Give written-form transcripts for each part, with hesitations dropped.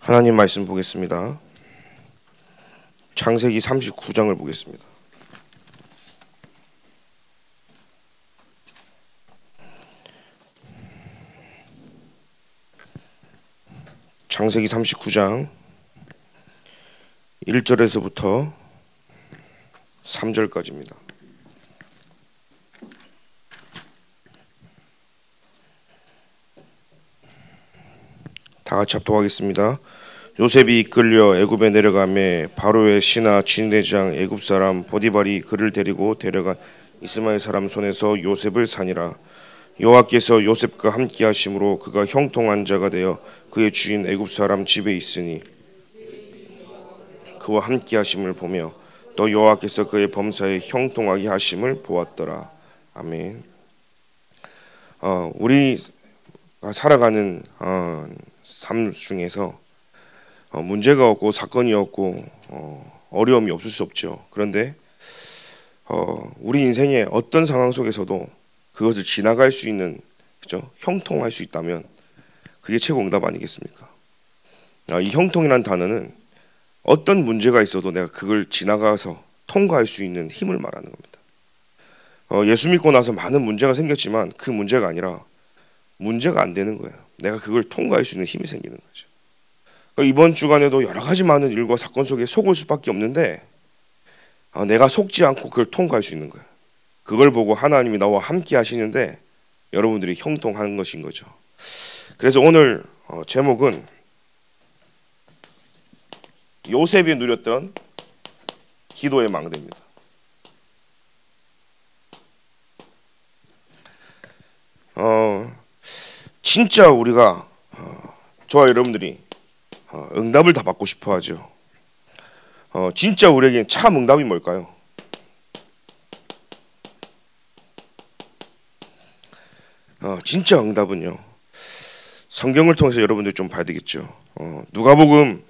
하나님 말씀 보겠습니다. 창세기 39장을 보겠습니다. 창세기 39장 1절에서부터 3절까지입니다. 다 같이 합독하겠습니다. 요셉이 이끌려 애굽에 내려가매 바로의 신하 진대장 애굽 사람 보디발이 그를 데리고 데려간 이스마엘 사람 손에서 요셉을 사니라. 여호와께서 요셉과 함께 하심으로 그가 형통한 자가 되어 그의 주인 애굽 사람 집에 있으니 그와 함께 하심을 보며 또 여호와께서 그의 범사에 형통하게 하심을 보았더라. 아멘. 우리가 살아가는 삶 중에서 문제가 없고 사건이 없고 어려움이 없을 수 없죠. 그런데 우리 인생의 어떤 상황 속에서도 그것을 지나갈 수 있는, 그죠? 형통할 수 있다면 그게 최고 응답 아니겠습니까? 이 형통이라는 단어는 어떤 문제가 있어도 내가 그걸 지나가서 통과할 수 있는 힘을 말하는 겁니다. 예수 믿고 나서 많은 문제가 생겼지만 그 문제가 아니라 문제가 안 되는 거예요. 내가 그걸 통과할 수 있는 힘이 생기는 거죠. 이번 주간에도 여러 가지 많은 일과 사건 속에 속을 수밖에 없는데 내가 속지 않고 그걸 통과할 수 있는 거예요. 그걸 보고 하나님이 나와 함께 하시는데 여러분들이 형통하는 것인 거죠. 그래서 오늘 제목은 요셉이 누렸던 기도의 망대입니다. 진짜 우리가 저와 여러분들이 응답을 다 받고 싶어 하죠. 진짜 우리에겐 참 응답이 뭘까요? 진짜 응답은요, 성경을 통해서 여러분들 좀 봐야 되겠죠. 누가복음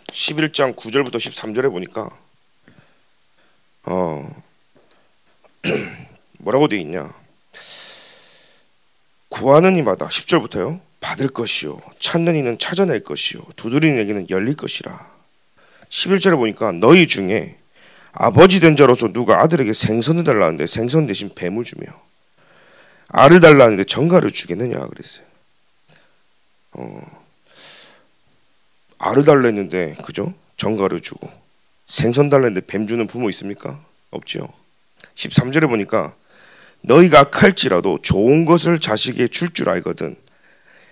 11장 9절부터 13절에 보니까 뭐라고 되어 있냐. 구하는 이마다 10절부터요 받을 것이요, 찾는 이는 찾아낼 것이요, 두드리는 에게는 열릴 것이라. 11절에 보니까 너희 중에 아버지 된 자로서 누가 아들에게 생선을 달라는데 생선 대신 뱀을 주며 알을 달라는데 정갈을 주겠느냐 그랬어요. 알을 달라 했는데, 그죠? 정갈을 주고, 생선 달라 했는데 뱀 주는 부모 있습니까? 없죠. 13절에 보니까 너희가 악할지라도 좋은 것을 자식에게 줄 줄 알거든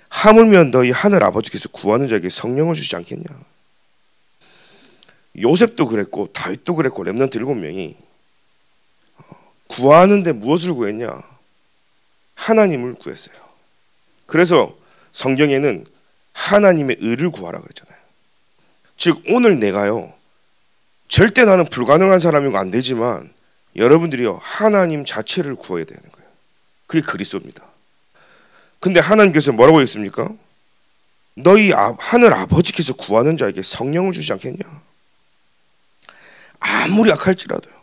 하물며 너희 하늘 아버지께서 구하는 자에게 성령을 주지 않겠냐. 요셉도 그랬고 다윗도 그랬고 렘넌트 7명이 구하는데 무엇을 구했냐? 하나님을 구했어요. 그래서 성경에는 하나님의 의를 구하라 그랬잖아요. 즉 오늘 내가요, 절대 나는 불가능한 사람이고 안 되지만 여러분들이요 하나님 자체를 구해야 되는 거예요. 그게 그리스도입니다. 근데 하나님께서 뭐라고 했습니까? 너희 하늘 아버지께서 구하는 자에게 성령을 주지 않겠냐? 아무리 악할지라도요.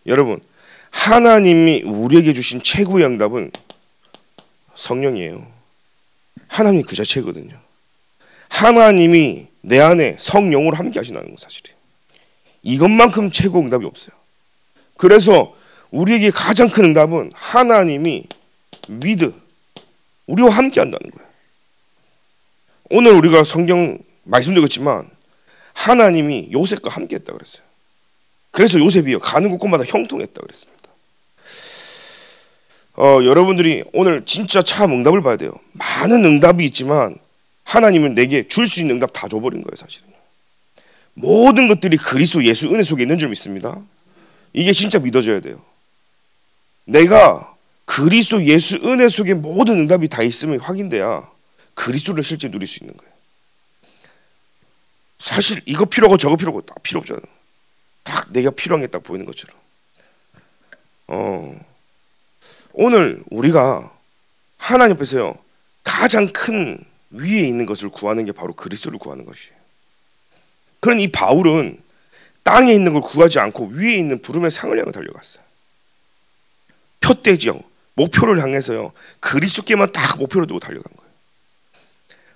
여러분, 하나님이 우리에게 주신 최고의 응답은 성령이에요. 하나님이 그 자체거든요. 하나님이 내 안에 성령으로 함께 하신다는 건 사실이에요. 이것만큼 최고 응답이 없어요. 그래서 우리에게 가장 큰 응답은 하나님이 우리와 함께 한다는 거예요. 오늘 우리가 성경 말씀도 그렇지만 하나님이 요셉과 함께 했다고 그랬어요. 그래서 요셉이요 가는 곳곳마다 형통했다고 그랬습니다. 여러분들이 오늘 진짜 참 응답을 봐야 돼요. 많은 응답이 있지만 하나님은 내게 줄 수 있는 응답 다 줘버린 거예요. 사실은 모든 것들이 그리스도 예수 은혜 속에 있는 줄 믿습니다. 이게 진짜 믿어져야 돼요. 내가 그리스도 예수 은혜 속에 모든 응답이 다 있으면 확인돼야 그리스도를 실제 누릴 수 있는 거예요. 사실 이거 필요하고 저거 필요하고 다 필요 없잖아요. 딱 내가 필요한 게 딱 보이는 것처럼. 오늘 우리가 하나님 앞에서요 가장 큰 위에 있는 것을 구하는 게 바로 그리스도를 구하는 것이에요. 그런 이 바울은 땅에 있는 걸 구하지 않고 위에 있는 부름의 상을 향해 달려갔어요. 표대지요. 목표를 향해서요. 그리스도께만 딱 목표를 두고 달려간 거예요.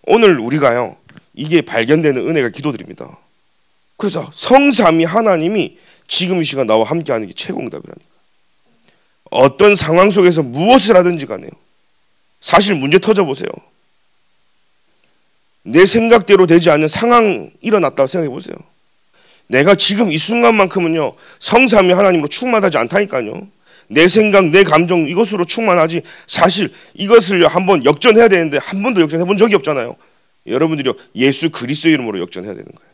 오늘 우리가요. 이게 발견되는 은혜가 기도드립니다. 그래서 성삼위 하나님이 지금 이 시간 나와 함께하는 게 최고 응답이라니까. 어떤 상황 속에서 무엇을 하든지 간에요. 사실 문제 터져보세요. 내 생각대로 되지 않는 상황 일어났다고 생각해 보세요. 내가 지금 이 순간만큼은요 성삼위 하나님으로 충만하지 않다니까요. 내 생각, 내 감정 이것으로 충만하지 사실 이것을 한번 역전해야 되는데 한 번도 역전해 본 적이 없잖아요. 여러분들이 예수 그리스도 이름으로 역전해야 되는 거예요.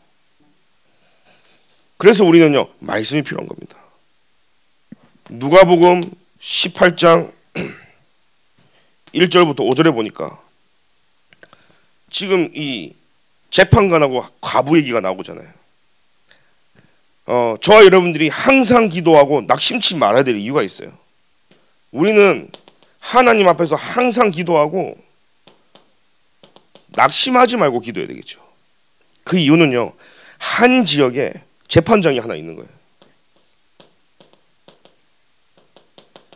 그래서 우리는요 말씀이 필요한 겁니다. 누가복음 18장 1절부터 5절에 보니까 지금 이 재판관하고 과부 얘기가 나오잖아요. 저와 여러분들이 항상 기도하고 낙심치 말아야 될 이유가 있어요. 우리는 하나님 앞에서 항상 기도하고 낙심하지 말고 기도해야 되겠죠. 그 이유는요, 한 지역에 재판장이 하나 있는 거예요.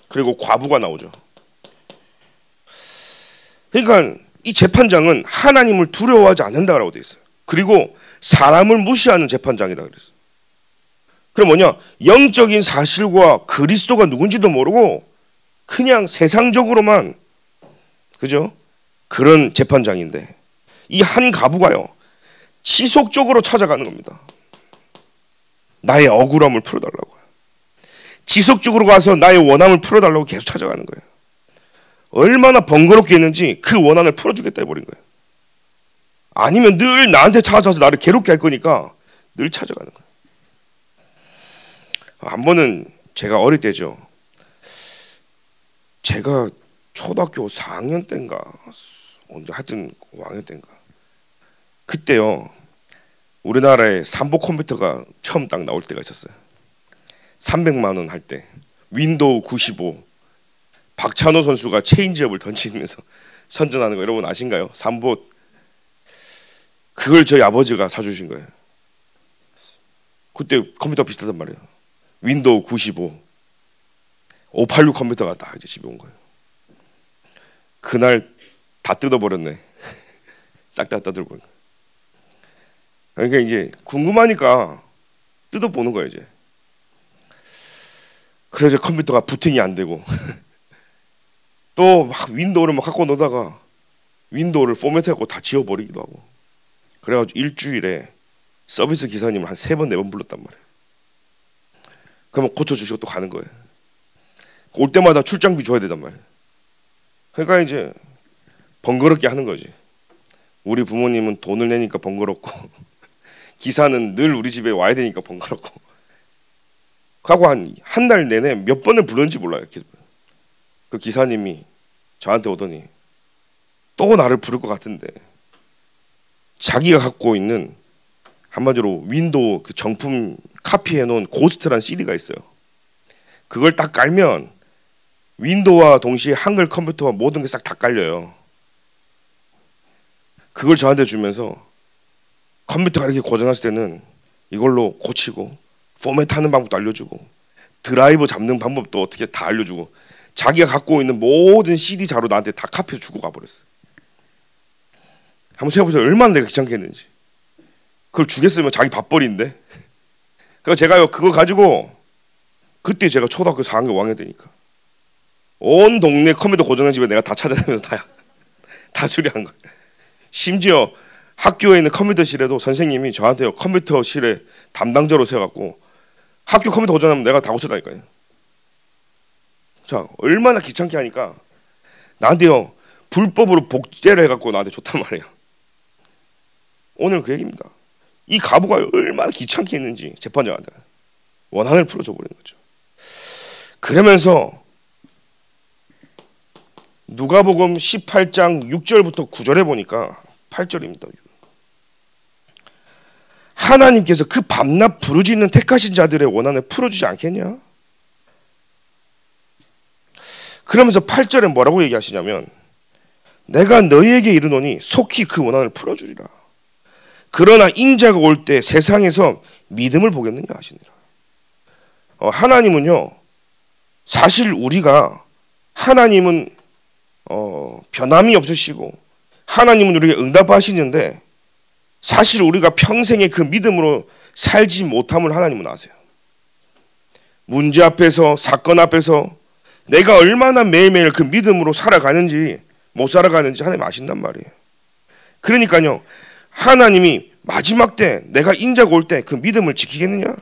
그리고 과부가 나오죠. 그러니까 이 재판장은 하나님을 두려워하지 않는다라고 되어 있어요. 그리고 사람을 무시하는 재판장이라 그랬어요. 그럼 뭐냐? 영적인 사실과 그리스도가 누군지도 모르고 그냥 세상적으로만, 그죠? 그런 재판장인데 이 한 가부가요 지속적으로 찾아가는 겁니다. 나의 억울함을 풀어달라고요. 지속적으로 가서 나의 원함을 풀어달라고 계속 찾아가는 거예요. 얼마나 번거롭게 했는지 그 원한을 풀어주겠다 해버린 거예요. 아니면 늘 나한테 찾아와서 나를 괴롭게 할 거니까 늘 찾아가는 거예요. 한 번은 제가 어릴 때죠. 제가 초등학교 4학년 때인가 언제 하여튼 5학년 때인가 그때요 우리나라에 삼보 컴퓨터가 처음 딱 나올 때가 있었어요. 300만 원 할 때 윈도우 95 박찬호 선수가 체인지업을 던지면서 선전하는 거 여러분 아신가요? 삼보. 그걸 저희 아버지가 사주신 거예요. 그때 컴퓨터 비슷하단 말이에요. 윈도우 95 586 컴퓨터가 다 이제 집에 온 거예요. 그날 다 뜯어버렸네. 싹 다 뜯어버린 거예요. 그러니까 이제 궁금하니까 뜯어보는 거예요 이제. 그래서 컴퓨터가 부팅이 안 되고 또 막 윈도우를 막 갖고 노다가 윈도우를 포맷하고 다 지워버리기도 하고 그래가지고 일주일에 서비스 기사님을 한 3번 4번 불렀단 말이에요. 그러면 고쳐주시고 또 가는 거예요. 올 때마다 출장비 줘야 되단 말이에요. 그러니까 이제 번거롭게 하는 거지. 우리 부모님은 돈을 내니까 번거롭고 기사는 늘 우리 집에 와야 되니까 번거롭고 하고 한 달 내내 몇 번을 불렀는지 몰라요. 그 기사님이 저한테 오더니 또 나를 부를 것 같은데 자기가 갖고 있는 한마디로 윈도우 그 정품 카피해 놓은 고스트란 CD가 있어요. 그걸 딱 깔면 윈도우와 동시에 한글 컴퓨터와 모든 게 싹 다 깔려요. 그걸 저한테 주면서 컴퓨터가 이렇게 고장났을 때는 이걸로 고치고 포맷하는 방법도 알려주고 드라이버 잡는 방법도 어떻게 다 알려주고 자기가 갖고 있는 모든 CD 자료 나한테 다 카피해 주고 가버렸어요. 한번 생각해보세요. 얼마나 내가 귀찮게 했는지. 그걸 주겠으면 자기 밥벌이인데. 그래서 제가요 그거 가지고 그때 제가 초등학교 4학년 5학년 때니까 온 동네 컴퓨터 고장난 집에 내가 다 찾아다니면서 다 수리한 거예요. 심지어 학교에 있는 컴퓨터실에도 선생님이 저한테요 컴퓨터실에 담당자로 세워갖고 학교 컴퓨터 고장나면 내가 다 고쳐다니까요. 자 얼마나 귀찮게 하니까 나한테요 불법으로 복제를 해갖고 나한테 줬단 말이에요. 오늘 그 얘기입니다. 이 가부가 얼마나 귀찮게 했는지 재판장한테 원한을 풀어줘 버리는 거죠. 그러면서 누가복음 18장 6절부터 9절에 보니까 8절입니다. 하나님께서 그 밤낮 부르짖는 택하신 자들의 원한을 풀어주지 않겠냐? 그러면서 8절에 뭐라고 얘기하시냐면 내가 너희에게 이르노니 속히 그 원한을 풀어주리라. 그러나 인자가 올 때 세상에서 믿음을 보겠느냐 하시니라. 하나님은요 사실 우리가 하나님은 변함이 없으시고 하나님은 우리에게 응답하시는데 사실 우리가 평생에 그 믿음으로 살지 못함을 하나님은 아세요. 문제 앞에서, 사건 앞에서 내가 얼마나 매일매일 그 믿음으로 살아가는지 못 살아가는지 하나님 아신단 말이에요. 그러니까요, 하나님이 마지막 때 내가 인자가 올 때 그 믿음을 지키겠느냐?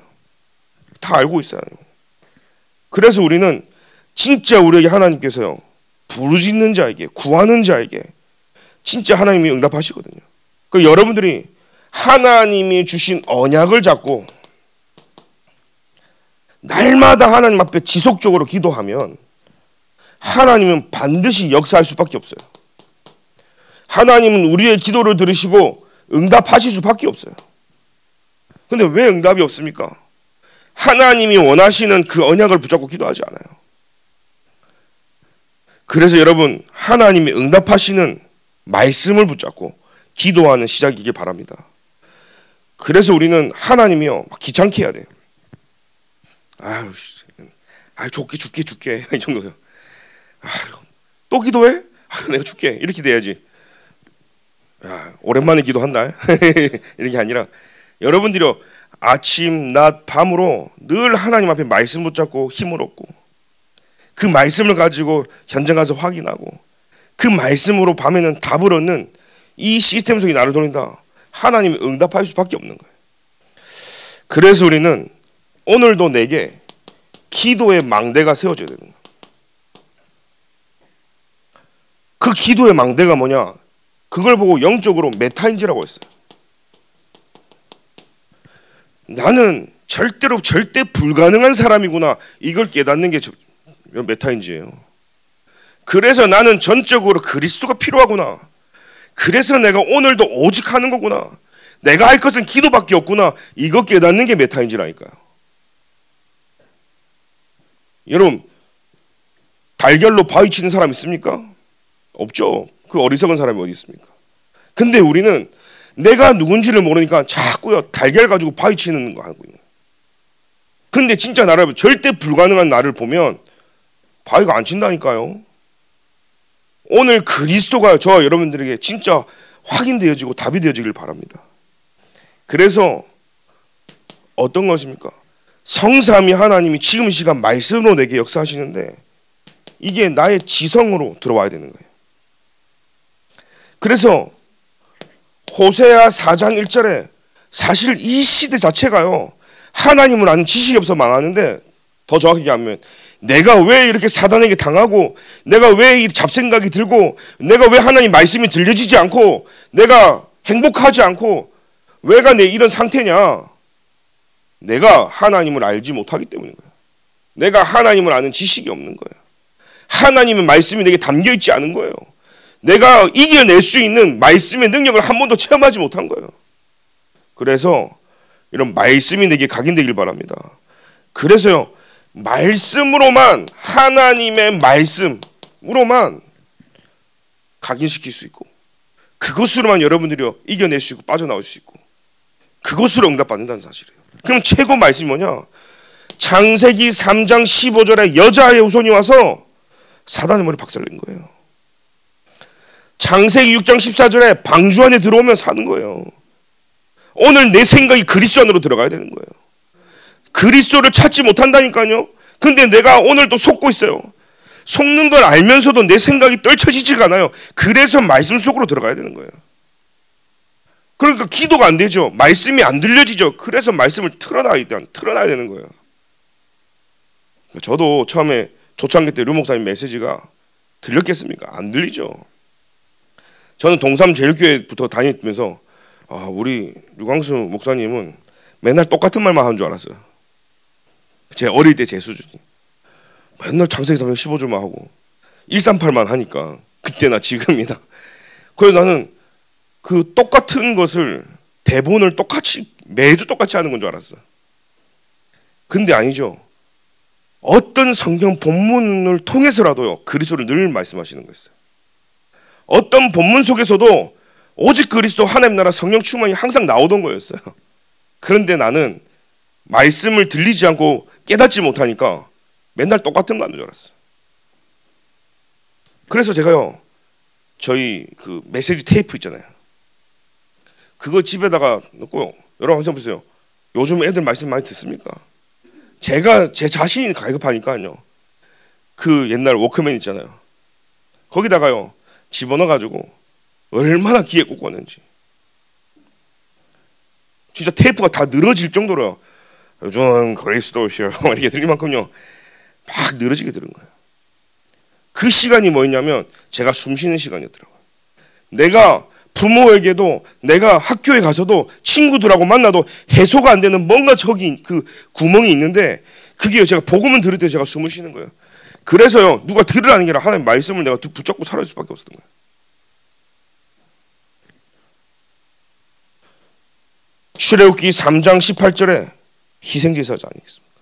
다 알고 있어요. 그래서 우리는 진짜 우리에게 하나님께서요, 부르짖는 자에게, 구하는 자에게 진짜 하나님이 응답하시거든요. 그 여러분들이 하나님이 주신 언약을 잡고 날마다 하나님 앞에 지속적으로 기도하면 하나님은 반드시 역사할 수밖에 없어요. 하나님은 우리의 기도를 들으시고 응답하실 수밖에 없어요. 근데 왜 응답이 없습니까? 하나님이 원하시는 그 언약을 붙잡고 기도하지 않아요. 그래서 여러분, 하나님이 응답하시는 말씀을 붙잡고 기도하는 시작이길 바랍니다. 그래서 우리는 하나님이요, 귀찮게 해야 돼요. 아유, 줄게 이 정도요. 또 기도해? 내가 줄게 이렇게 돼야지. 야, 오랜만에 기도한다 이렇게 아니라 여러분들이 아침, 낮, 밤으로 늘 하나님 앞에 말씀 붙잡고 힘을 얻고 그 말씀을 가지고 현장 가서 확인하고 그 말씀으로 밤에는 답을 얻는 이 시스템 속에 나를 돌린다. 하나님이 응답할 수밖에 없는 거예요. 그래서 우리는 오늘도 내게 기도의 망대가 세워져야 되는 거예요. 그 기도의 망대가 뭐냐? 그걸 보고 영적으로 메타인지라고 했어요. 나는 절대 불가능한 사람이구나. 이걸 깨닫는 게 메타인지예요. 그래서 나는 전적으로 그리스도가 필요하구나. 그래서 내가 오늘도 오직 하는 거구나. 내가 할 것은 기도밖에 없구나. 이거 깨닫는 게 메타인지라니까요. 여러분, 달걀로 바위 치는 사람 있습니까? 없죠. 그 어리석은 사람이 어디 있습니까? 근데 우리는 내가 누군지를 모르니까 자꾸요 달걀 가지고 바위 치는 거 하고 있는 거예요. 근데 진짜 나를 절대 불가능한 나를 보면 바위가 안 친다니까요. 오늘 그리스도가 저와 여러분들에게 진짜 확인되어지고 답이 되어지길 바랍니다. 그래서 어떤 것입니까? 성삼위 하나님이 지금 이 시간 말씀으로 내게 역사하시는데 이게 나의 지성으로 들어와야 되는 거예요. 그래서 호세아 4장 1절에 사실 이 시대 자체가요, 하나님을 아는 지식이 없어 망하는데, 더 정확하게 하면 내가 왜 이렇게 사단에게 당하고, 내가 왜 이 잡생각이 들고, 내가 왜 하나님 말씀이 들려지지 않고, 내가 행복하지 않고, 왜가 내 이런 상태냐? 내가 하나님을 알지 못하기 때문인 거예요. 내가 하나님을 아는 지식이 없는 거예요. 하나님의 말씀이 내게 담겨 있지 않은 거예요. 내가 이겨낼 수 있는 말씀의 능력을 한 번도 체험하지 못한 거예요. 그래서 이런 말씀이 내게 각인되길 바랍니다. 그래서요, 말씀으로만, 하나님의 말씀으로만 각인시킬 수 있고, 그것으로만 여러분들이 이겨낼 수 있고 빠져나올 수 있고, 그것으로 응답받는다는 사실이에요. 그럼 최고 말씀이 뭐냐? 창세기 3장 15절에 여자의 후손이 와서 사단의 머리 박살낸 거예요. 창세기 6장 14절에 방주 안에 들어오면 사는 거예요. 오늘 내 생각이 그리스도 안으로 들어가야 되는 거예요. 그리스도를 찾지 못한다니까요. 근데 내가 오늘 또 속고 있어요. 속는 걸 알면서도 내 생각이 떨쳐지지가 않아요. 그래서 말씀 속으로 들어가야 되는 거예요. 그러니까 기도가 안 되죠. 말씀이 안 들려지죠. 그래서 말씀을 틀어놔야 되는 거예요. 저도 처음에 초창기 때 류 목사님 메시지가 들렸겠습니까? 안 들리죠. 저는 동삼제일교회부터 다니면서 우리 류광수 목사님은 맨날 똑같은 말만 하는 줄 알았어요. 제 어릴 때 제 수준이. 맨날 창세기 3장 15절만 하고 138만 하니까 그때나 지금이나. 그래서 나는 그 똑같은 것을 대본을 똑같이 매주 똑같이 하는 건 줄 알았어. 근데 아니죠. 어떤 성경 본문을 통해서라도요 그리스도를 늘 말씀하시는 거였어요. 어떤 본문 속에서도 오직 그리스도 하나님 나라 성령 충만이 항상 나오던 거였어요. 그런데 나는 말씀을 들리지 않고 깨닫지 못하니까 맨날 똑같은 거 하는 줄 알았어요. 그래서 제가요 저희 그 메시지 테이프 있잖아요. 그거 집에다가 놓고 여러분 한번 보세요. 요즘 애들 말씀 많이 듣습니까? 제가 제 자신이 갈급하니까요. 그 옛날 워크맨 있잖아요. 거기다가요 집어넣어가지고 얼마나 귀에 꽂았는지. 진짜 테이프가 다 늘어질 정도로요. 요즘 그리스도시여 이렇게 들릴 만큼요 막 늘어지게 들은 거예요. 그 시간이 뭐였냐면 제가 숨 쉬는 시간이었더라고요. 내가 부모에게도 내가 학교에 가서도 친구들하고 만나도 해소가 안 되는 뭔가 저기 그 구멍이 있는데 그게 제가 복음을 들을 때 제가 숨을 쉬는 거예요. 그래서요 누가 들으라는 게 아니라 하나님 말씀을 내가 붙잡고 살아갈 수밖에 없었던 거예요. 출애굽기 3장 18절에 희생제사자 아니겠습니까?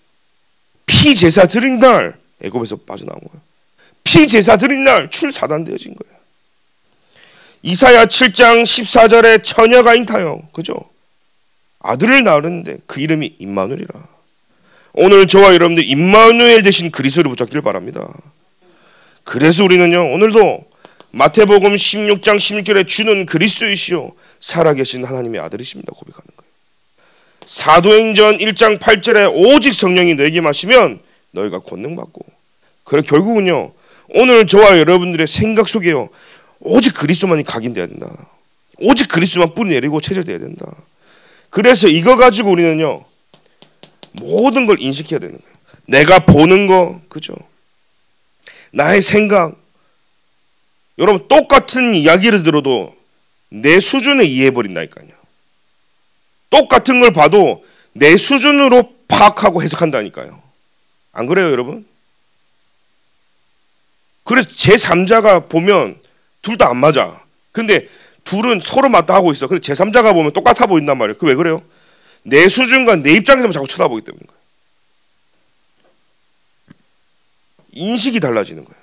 피제사 드린 날 애굽에서 빠져나온 거예요. 피제사 드린 날 출사단되어진 거예요. 이사야 7장 14절에 처녀가 잉타요. 그죠? 아들을 낳았는데 그 이름이 임마누엘이라. 오늘 저와 여러분들 임마누엘 대신 그리스도를 붙잡기를 바랍니다. 그래서 우리는요 오늘도 마태복음 16장 16절에 주는 그리스도이시오 살아계신 하나님의 아들이십니다 고백하는 거예요. 사도행전 1장 8절에 오직 성령이 너에게 마시면 너희가 권능받고. 그래 결국은요 오늘 저와 여러분들의 생각 속에요 오직 그리스도만이 각인돼야 된다. 오직 그리스도만 뿌리 내리고 체질돼야 된다. 그래서 이거 가지고 우리는요 모든 걸 인식해야 되는 거예요. 내가 보는 거, 그죠? 나의 생각. 여러분 똑같은 이야기를 들어도 내 수준에 이해해버린다니까요. 똑같은 걸 봐도 내 수준으로 파악하고 해석한다니까요. 안 그래요 여러분? 그래서 제3자가 보면 둘 다 안 맞아. 근데 둘은 서로 맞다 하고 있어. 근데 제3자가 보면 똑같아 보인단 말이에요. 그 왜 그래요? 내 수준과 내 입장에서만 자꾸 쳐다보기 때문인 거예요. 인식이 달라지는 거예요.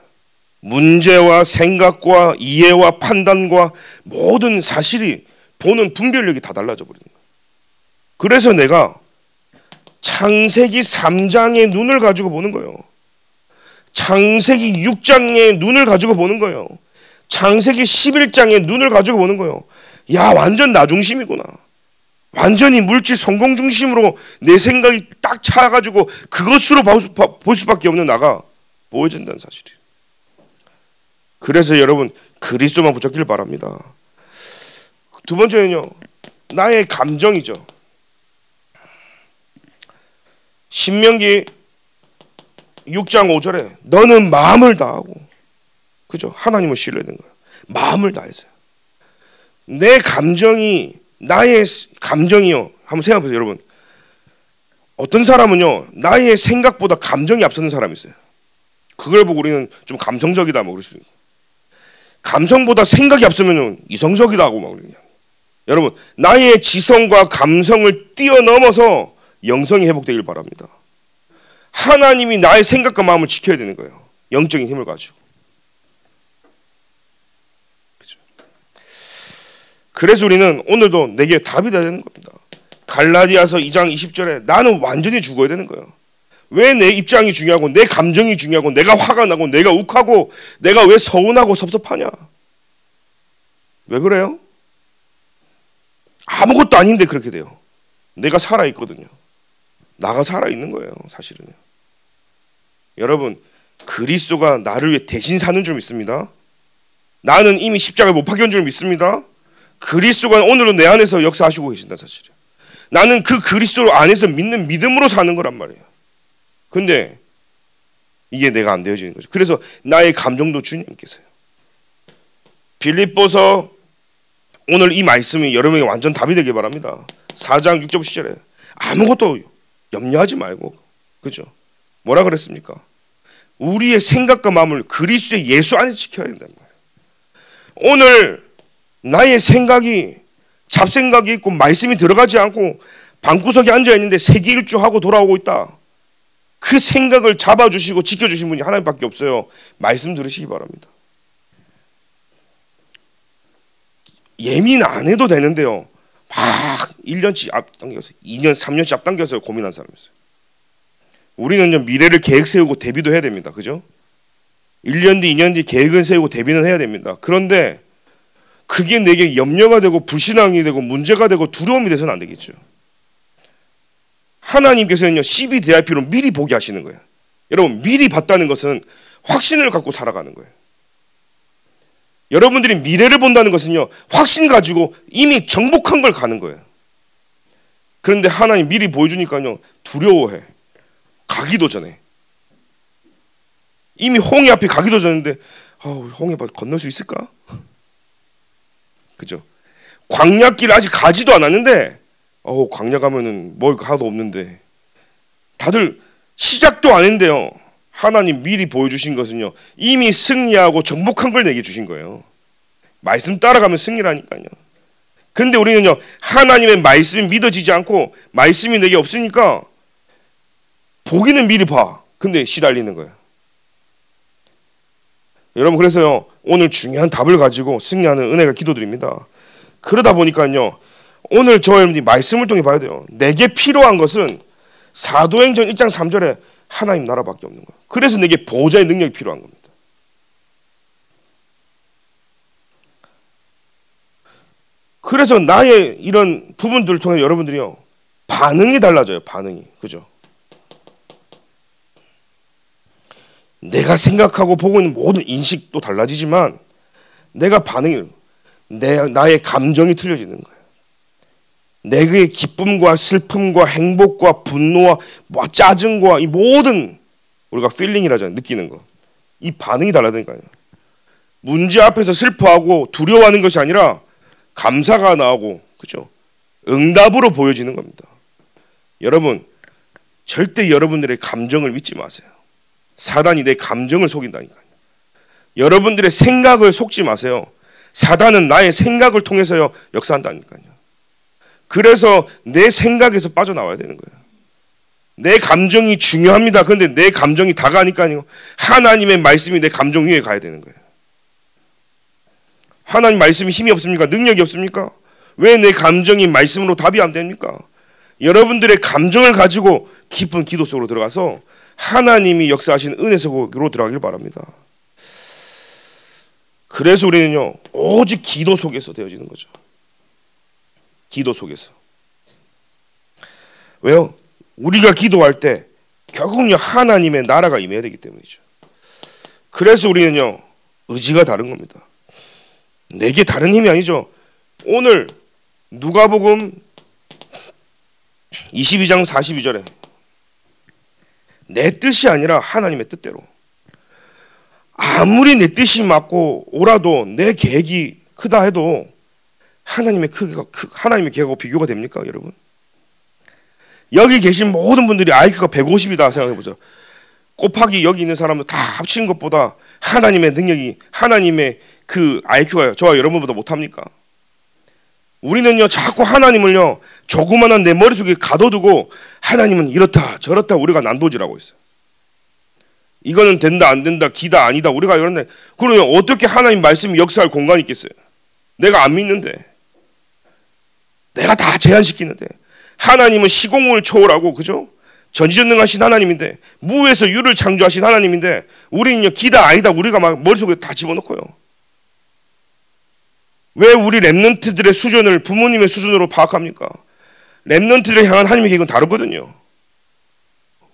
문제와 생각과 이해와 판단과 모든 사실이 보는 분별력이 다 달라져 버리는 거예요. 그래서 내가 창세기 3장의 눈을 가지고 보는 거예요. 창세기 6장의 눈을 가지고 보는 거예요. 창세기 11장의 눈을 가지고 보는 거예요. 야 완전 나 중심이구나. 완전히 물질 성공 중심으로 내 생각이 딱 차가지고 그것으로 볼 수밖에 없는 나가 보여진다는 사실이에요. 그래서 여러분 그리스도만 붙잡기를 바랍니다. 두 번째는요 나의 감정이죠. 신명기 6장 5절에 너는 마음을 다하고, 그죠? 하나님을 신뢰해야 되는 거예요. 마음을 다해서요. 내 감정이 나의 감정이요. 한번 생각해 보세요, 여러분. 어떤 사람은요 나의 생각보다 감정이 앞서는 사람이 있어요. 그걸 보고 우리는 좀 감성적이다 뭐 그럴 수 있고, 감성보다 생각이 앞서면 이성적이다 하고 막 그러냐. 여러분 나의 지성과 감성을 뛰어넘어서 영성이 회복되길 바랍니다. 하나님이 나의 생각과 마음을 지켜야 되는 거예요. 영적인 힘을 가지고. 그렇죠? 그래서 우리는 오늘도 내게 답이 돼야 되는 겁니다. 갈라디아서 2장 20절에 나는 완전히 죽어야 되는 거예요. 왜 내 입장이 중요하고 내 감정이 중요하고 내가 화가 나고 내가 욱하고 내가 왜 서운하고 섭섭하냐? 왜 그래요? 아무것도 아닌데 그렇게 돼요. 내가 살아있거든요. 나가 살아있는 거예요 사실은요. 여러분 그리스도가 나를 위해 대신 사는 줄 믿습니다. 나는 이미 십자가에 못 박혀온 줄 믿습니다. 그리스도가 오늘은 내 안에서 역사하시고 계신다는 사실이에요. 나는 그 그리스도 안에서 믿는 믿음으로 사는 거란 말이에요. 근데 이게 내가 안 되어지는 거죠. 그래서 나의 감정도 주님께서요. 빌립보서 오늘 이 말씀이 여러분에게 완전 답이 되길 바랍니다. 4장 6절 7절에 아무것도 염려하지 말고, 그죠? 뭐라 그랬습니까? 우리의 생각과 마음을 그리스도의 예수 안에 지켜야 된다는 거예요. 오늘 나의 생각이 잡생각이 있고 말씀이 들어가지 않고 방구석에 앉아있는데 세기일주하고 돌아오고 있다. 그 생각을 잡아주시고 지켜주신 분이 하나님밖에 없어요. 말씀 들으시기 바랍니다. 예민 안 해도 되는데요. 막 1년치 앞당겨서 2년 3년치 앞당겨서 고민한 사람이 있어요. 우리는요 미래를 계획 세우고 대비도 해야 됩니다. 그죠? 1년 뒤 2년 뒤 계획은 세우고 대비는 해야 됩니다. 그런데 그게 내게 염려가 되고 불신앙이 되고 문제가 되고 두려움이 돼서는 안 되겠죠. 하나님께서는요, CBDIP로 미리 보게 하시는 거예요. 여러분, 미리 봤다는 것은 확신을 갖고 살아가는 거예요. 여러분들이 미래를 본다는 것은요, 확신 가지고 이미 정복한 걸 가는 거예요. 그런데 하나님 미리 보여주니까요, 두려워해. 가기도 전에. 이미 홍해 앞에 가기도 전인데, 홍해 건널 수 있을까? 그죠? 광야길 아직 가지도 않았는데, 광야 가면은 뭘 하나도 없는데, 다들 시작도 안 했는데요, 하나님 미리 보여주신 것은요, 이미 승리하고 정복한 걸 내게 주신 거예요. 말씀 따라가면 승리라니까요. 근데 우리는요, 하나님의 말씀이 믿어지지 않고 말씀이 내게 없으니까 보기는 미리 봐. 근데 시달리는 거예요. 여러분, 그래서요, 오늘 중요한 답을 가지고 승리하는 은혜가 기도드립니다. 그러다 보니까요, 오늘 저 여러분들이 말씀을 통해 봐야 돼요. 내게 필요한 것은 사도행전 1장 3절에 하나님 나라밖에 없는 거예요. 그래서 내게 보호자의 능력이 필요한 겁니다. 그래서 나의 이런 부분들을 통해 여러분들이요, 반응이 달라져요. 반응이. 그죠? 내가 생각하고 보고 있는 모든 인식도 달라지지만 내가 나의 감정이 틀려지는 거예요. 내게 기쁨과 슬픔과 행복과 분노와 짜증과 이 모든 우리가 필링이라잖아요. 느끼는 거. 이 반응이 달라지니까요. 문제 앞에서 슬퍼하고 두려워하는 것이 아니라 감사가 나오고, 그죠? 응답으로 보여지는 겁니다. 여러분, 절대 여러분들의 감정을 믿지 마세요. 사단이 내 감정을 속인다니까요. 여러분들의 생각을 속지 마세요. 사단은 나의 생각을 통해서요, 역사한다니까요. 그래서 내 생각에서 빠져나와야 되는 거예요. 내 감정이 중요합니다. 그런데 내 감정이 다가니까요, 하나님의 말씀이 내 감정 위에 가야 되는 거예요. 하나님 말씀이 힘이 없습니까? 능력이 없습니까? 왜 내 감정이 말씀으로 답이 안 됩니까? 여러분들의 감정을 가지고 깊은 기도 속으로 들어가서 하나님이 역사하시는 은혜 속으로 들어가길 바랍니다. 그래서 우리는요, 오직 기도 속에서 되어지는 거죠. 기도 속에서. 왜요? 우리가 기도할 때 결국은요, 하나님의 나라가 임해야 되기 때문이죠. 그래서 우리는요, 의지가 다른 겁니다. 내게 다른 힘이 아니죠. 오늘 누가복음 22장 42절에 내 뜻이 아니라 하나님의 뜻대로, 아무리 내 뜻이 맞고 오라도 내 계획이 크다 해도 하나님의 계획하고 비교가 됩니까, 여러분? 여기 계신 모든 분들이 IQ가 150이다 생각해 보세요. 곱하기 여기 있는 사람들 다 합친 것보다 하나님의 능력이, 하나님의 그 IQ가 저와 여러분보다 못합니까? 우리는요, 자꾸 하나님을요, 조그만한 내 머릿속에 가둬두고 하나님은 이렇다 저렇다 우리가 난도질하고 있어요. 이거는 된다 안 된다 기다 아니다 우리가 이런데, 그러면 어떻게 하나님 말씀이 역사할 공간이 있겠어요? 내가 안 믿는데, 내가 다 제한시키는데. 하나님은 시공을 초월하고, 그죠? 전지전능하신 하나님인데, 무에서 유를 창조하신 하나님인데, 우리는요, 기다 아니다 우리가 막 머릿속에 다 집어넣고요. 왜 우리 렘넌트들의 수준을 부모님의 수준으로 파악합니까? 렘넌트들을 향한 하나님의 계획은 다르거든요.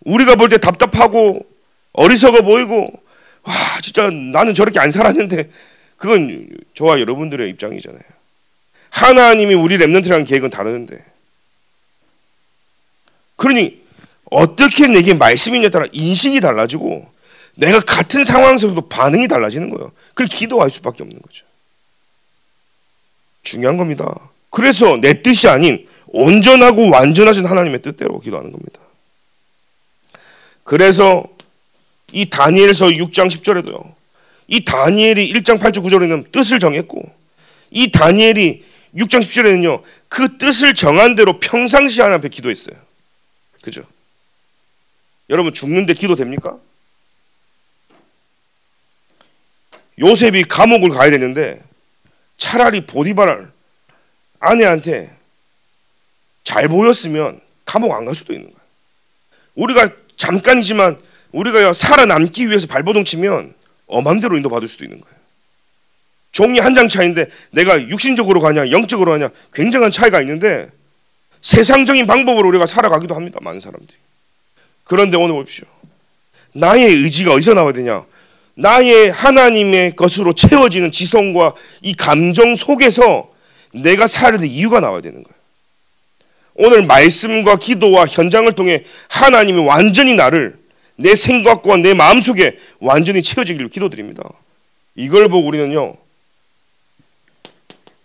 우리가 볼 때 답답하고 어리석어 보이고, 와 진짜 나는 저렇게 안 살았는데, 그건 저와 여러분들의 입장이잖아요. 하나님이 우리 렘넌트를 향한 계획은 다르는데, 그러니 어떻게 내게 말씀이 있냐에 따라 인식이 달라지고 내가 같은 상황 속에서도 반응이 달라지는 거예요. 그래서 기도할 수밖에 없는 거죠. 중요한 겁니다. 그래서 내 뜻이 아닌 온전하고 완전하신 하나님의 뜻대로 기도하는 겁니다. 그래서 이 다니엘서 6장 10절에도요, 이 다니엘이 1장 8절 9절에는 뜻을 정했고, 이 다니엘이 6장 10절에는요 그 뜻을 정한 대로 평상시 하나님 앞에 기도했어요. 그죠? 여러분, 죽는데 기도 됩니까? 요셉이 감옥을 가야 되는데 차라리 보디발 아내한테 잘 보였으면 감옥 안 갈 수도 있는 거예요. 우리가 잠깐이지만 우리가 살아남기 위해서 발버둥 치면 엄한 대로 인도받을 수도 있는 거예요. 종이 한 장 차이인데 내가 육신적으로 가냐 영적으로 가냐 굉장한 차이가 있는데 세상적인 방법으로 우리가 살아가기도 합니다. 많은 사람들이. 그런데 오늘 보십시오. 나의 의지가 어디서 나와야 되냐? 나의 하나님의 것으로 채워지는 지성과 이 감정 속에서 내가 살아야 될 이유가 나와야 되는 거예요. 오늘 말씀과 기도와 현장을 통해 하나님이 완전히 나를 내 생각과 내 마음속에 완전히 채워지기를 기도드립니다. 이걸 보고 우리는요,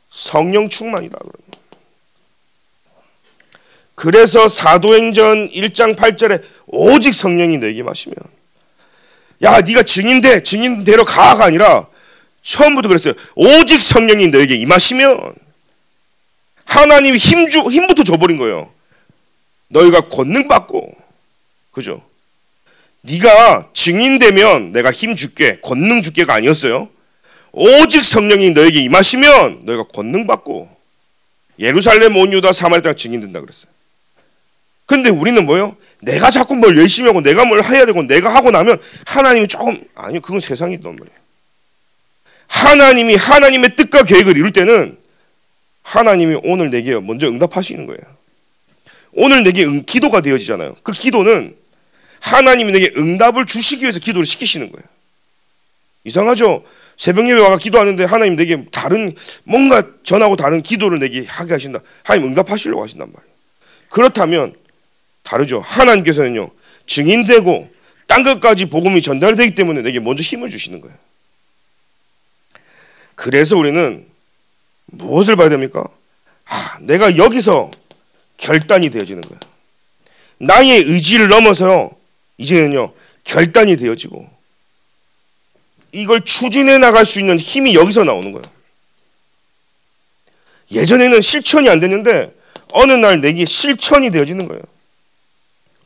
성령 충만이다. 그래서 사도행전 1장 8절에 오직 성령이 너에게 임하시면, 야 네가 증인돼, 증인대로 가가 아니라 처음부터 그랬어요. 오직 성령이 너에게 임하시면, 하나님이 힘부터 줘버린 거예요. 너희가 권능 받고, 그죠? 네가 증인되면 내가 힘 줄게, 권능 줄게가 아니었어요. 오직 성령이 너에게 임하시면 너희가 권능 받고 예루살렘 온 유다 사마리아 땅 증인된다 그랬어요. 근데 우리는 뭐예요? 내가 자꾸 뭘 열심히 하고 내가 뭘 해야 되고 내가 하고 나면 하나님이 조금, 아니요, 그건 세상이 있단 말이에요. 하나님이 하나님의 뜻과 계획을 이룰 때는 하나님이 오늘 내게 먼저 응답하시는 거예요. 오늘 내게 기도가 되어지잖아요. 그 기도는 하나님이 내게 응답을 주시기 위해서 기도를 시키시는 거예요. 이상하죠? 새벽 예배 와가 기도하는데 하나님 내게 다른 뭔가 전하고 다른 기도를 내게 하게 하신다. 하나님 응답하시려고 하신단 말이에요. 그렇다면 다르죠. 하나님께서는요, 증인되고 딴 것까지 복음이 전달되기 때문에 내게 먼저 힘을 주시는 거예요. 그래서 우리는 무엇을 봐야 됩니까? 내가 여기서 결단이 되어지는 거예요. 나의 의지를 넘어서 이제는요, 결단이 되어지고 이걸 추진해 나갈 수 있는 힘이 여기서 나오는 거예요. 예전에는 실천이 안 됐는데 어느 날 내게 실천이 되어지는 거예요.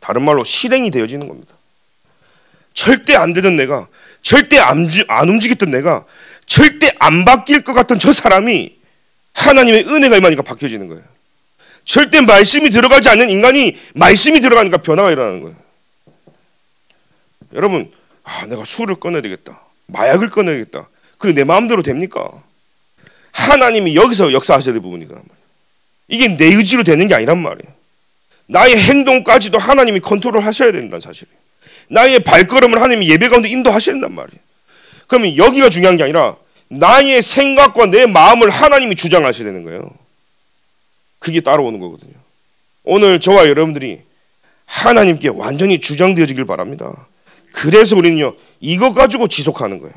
다른 말로 실행이 되어지는 겁니다. 절대 안 되던 내가, 절대 안 움직였던 내가, 절대 안 바뀔 것 같던 저 사람이 하나님의 은혜가 임하니까 바뀌어지는 거예요. 절대 말씀이 들어가지 않는 인간이 말씀이 들어가니까 변화가 일어나는 거예요. 여러분, 내가 술을 끊어야 되겠다, 마약을 끊어야겠다, 그게 내 마음대로 됩니까? 하나님이 여기서 역사하셔야 될 부분이란 말이에요. 이게 내 의지로 되는 게 아니란 말이에요. 나의 행동까지도 하나님이 컨트롤 하셔야 된다는 사실이에요. 나의 발걸음을 하나님이 예배 가운데 인도하셔야 된단 말이에요. 그러면 여기가 중요한 게 아니라 나의 생각과 내 마음을 하나님이 주장하셔야 되는 거예요. 그게 따라오는 거거든요. 오늘 저와 여러분들이 하나님께 완전히 주장되어지길 바랍니다. 그래서 우리는요, 이것 가지고 지속하는 거예요.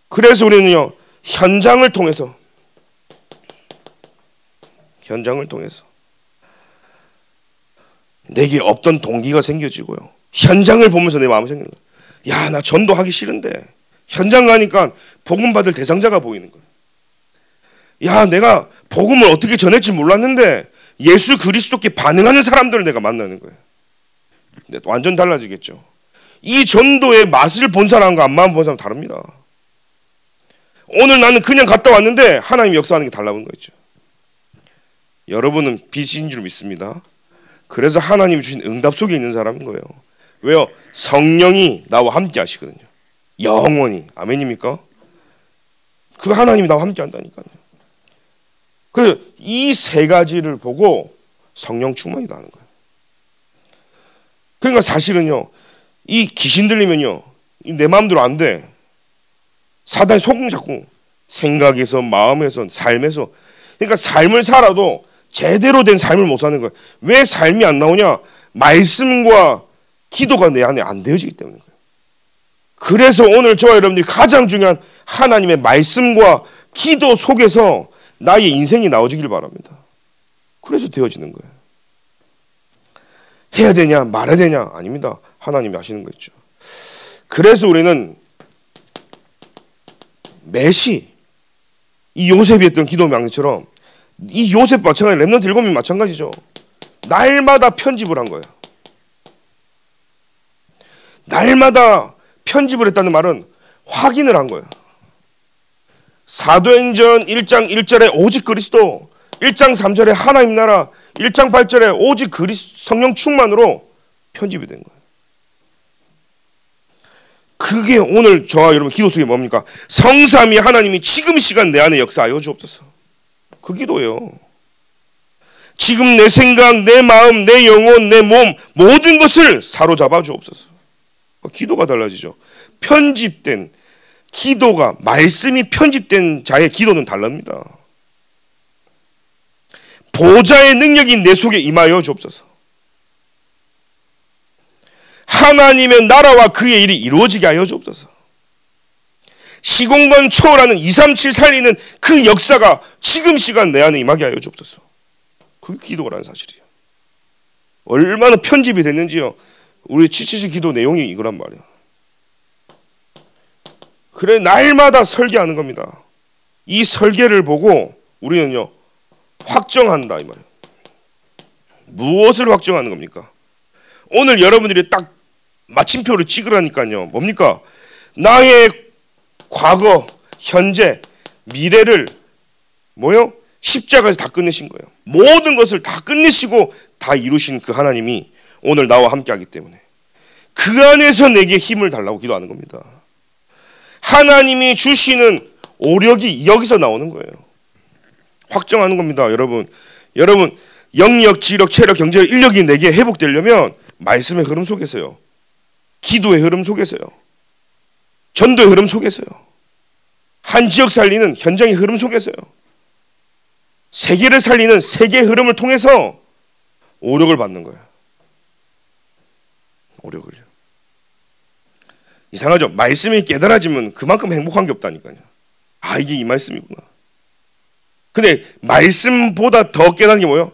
그래서 우리는요, 현장을 통해서 내게 없던 동기가 생겨지고요, 현장을 보면서 내 마음이 생기는 거예요. 야, 나 전도하기 싫은데 현장 가니까 복음 받을 대상자가 보이는 거예요. 야, 내가 복음을 어떻게 전할지 몰랐는데 예수 그리스도께 반응하는 사람들을 내가 만나는 거예요. 근데 완전 달라지겠죠. 이 전도의 맛을 본 사람과 안 본 사람 다릅니다. 오늘 나는 그냥 갔다 왔는데 하나님이 역사하는 게 달라는 거죠. 여러분은 빛인 줄 믿습니다. 그래서 하나님이 주신 응답 속에 있는 사람인 거예요. 왜요? 성령이 나와 함께 하시거든요. 영원히. 아멘입니까? 그 하나님이 나와 함께 한다니까요. 그래서 이 세 가지를 보고 성령 충만이다 하는 거예요. 그러니까 사실은요, 이 귀신 들리면요, 내 마음대로 안 돼. 사단이 속응 자꾸 생각에서, 마음에서, 삶에서. 그러니까 삶을 살아도 제대로 된 삶을 못 사는 거예요. 왜 삶이 안 나오냐? 말씀과 기도가 내 안에 안 되어지기 때문인 거예요. 그래서 오늘 저와 여러분들이 가장 중요한 하나님의 말씀과 기도 속에서 나의 인생이 나오지길 바랍니다. 그래서 되어지는 거예요. 해야 되냐 말아야 되냐 아닙니다. 하나님이 하시는 거죠. 그래서 우리는 매시 이 요셉이 했던 기도 명령처럼 이 요셉 마찬가지, 렘넌트 7명이 마찬가지죠. 날마다 편집을 한 거예요. 날마다 편집을 했다는 말은 확인을 한 거예요. 사도행전 1장 1절에 오직 그리스도, 1장 3절에 하나님 나라, 1장 8절에 오직 성령 충만으로 편집이 된 거예요. 그게 오늘 저와 여러분 기도 속에 뭡니까? 성삼위 하나님이 지금 시간 내 안에 역사하여 주옵소서. 그 기도예요. 지금 내 생각, 내 마음, 내 영혼, 내 몸 모든 것을 사로잡아 주옵소서. 기도가 달라지죠. 편집된 기도가, 말씀이 편집된 자의 기도는 달랍니다. 보좌의 능력이 내 속에 임하여 주옵소서. 하나님의 나라와 그의 일이 이루어지게 하여 주옵소서. 시공간 초월하는 237 살리는 그 역사가 지금 시간 내 안에 임하게 하여 주옵소서. 그게 기도라는 사실이에요. 얼마나 편집이 됐는지요. 우리 치치지 기도 내용이 이거란 말이에요. 그래 날마다 설계하는 겁니다. 이 설계를 보고 우리는요 확정한다 이 말이에요. 무엇을 확정하는 겁니까? 오늘 여러분들이 딱 마침표를 찍으라니까요. 뭡니까? 나의 과거, 현재, 미래를 뭐요? 십자가에서 다 끝내신 거예요. 모든 것을 다 끝내시고 다 이루신 그 하나님이 오늘 나와 함께 하기 때문에 그 안에서 내게 힘을 달라고 기도하는 겁니다. 하나님이 주시는 오력이 여기서 나오는 거예요. 확정하는 겁니다. 여러분 영력, 지력, 체력, 경제력, 인력이 내게 회복되려면 말씀의 흐름 속에서요. 기도의 흐름 속에서요. 전도의 흐름 속에서요. 한 지역 살리는 현장의 흐름 속에서요. 세계를 살리는 세계의 흐름을 통해서 오력을 받는 거예요. 오력을요. 이상하죠? 말씀이 깨달아지면 그만큼 행복한 게 없다니까요. 아, 이게 이 말씀이구나. 근데 말씀보다 더 깨달은 게 뭐예요?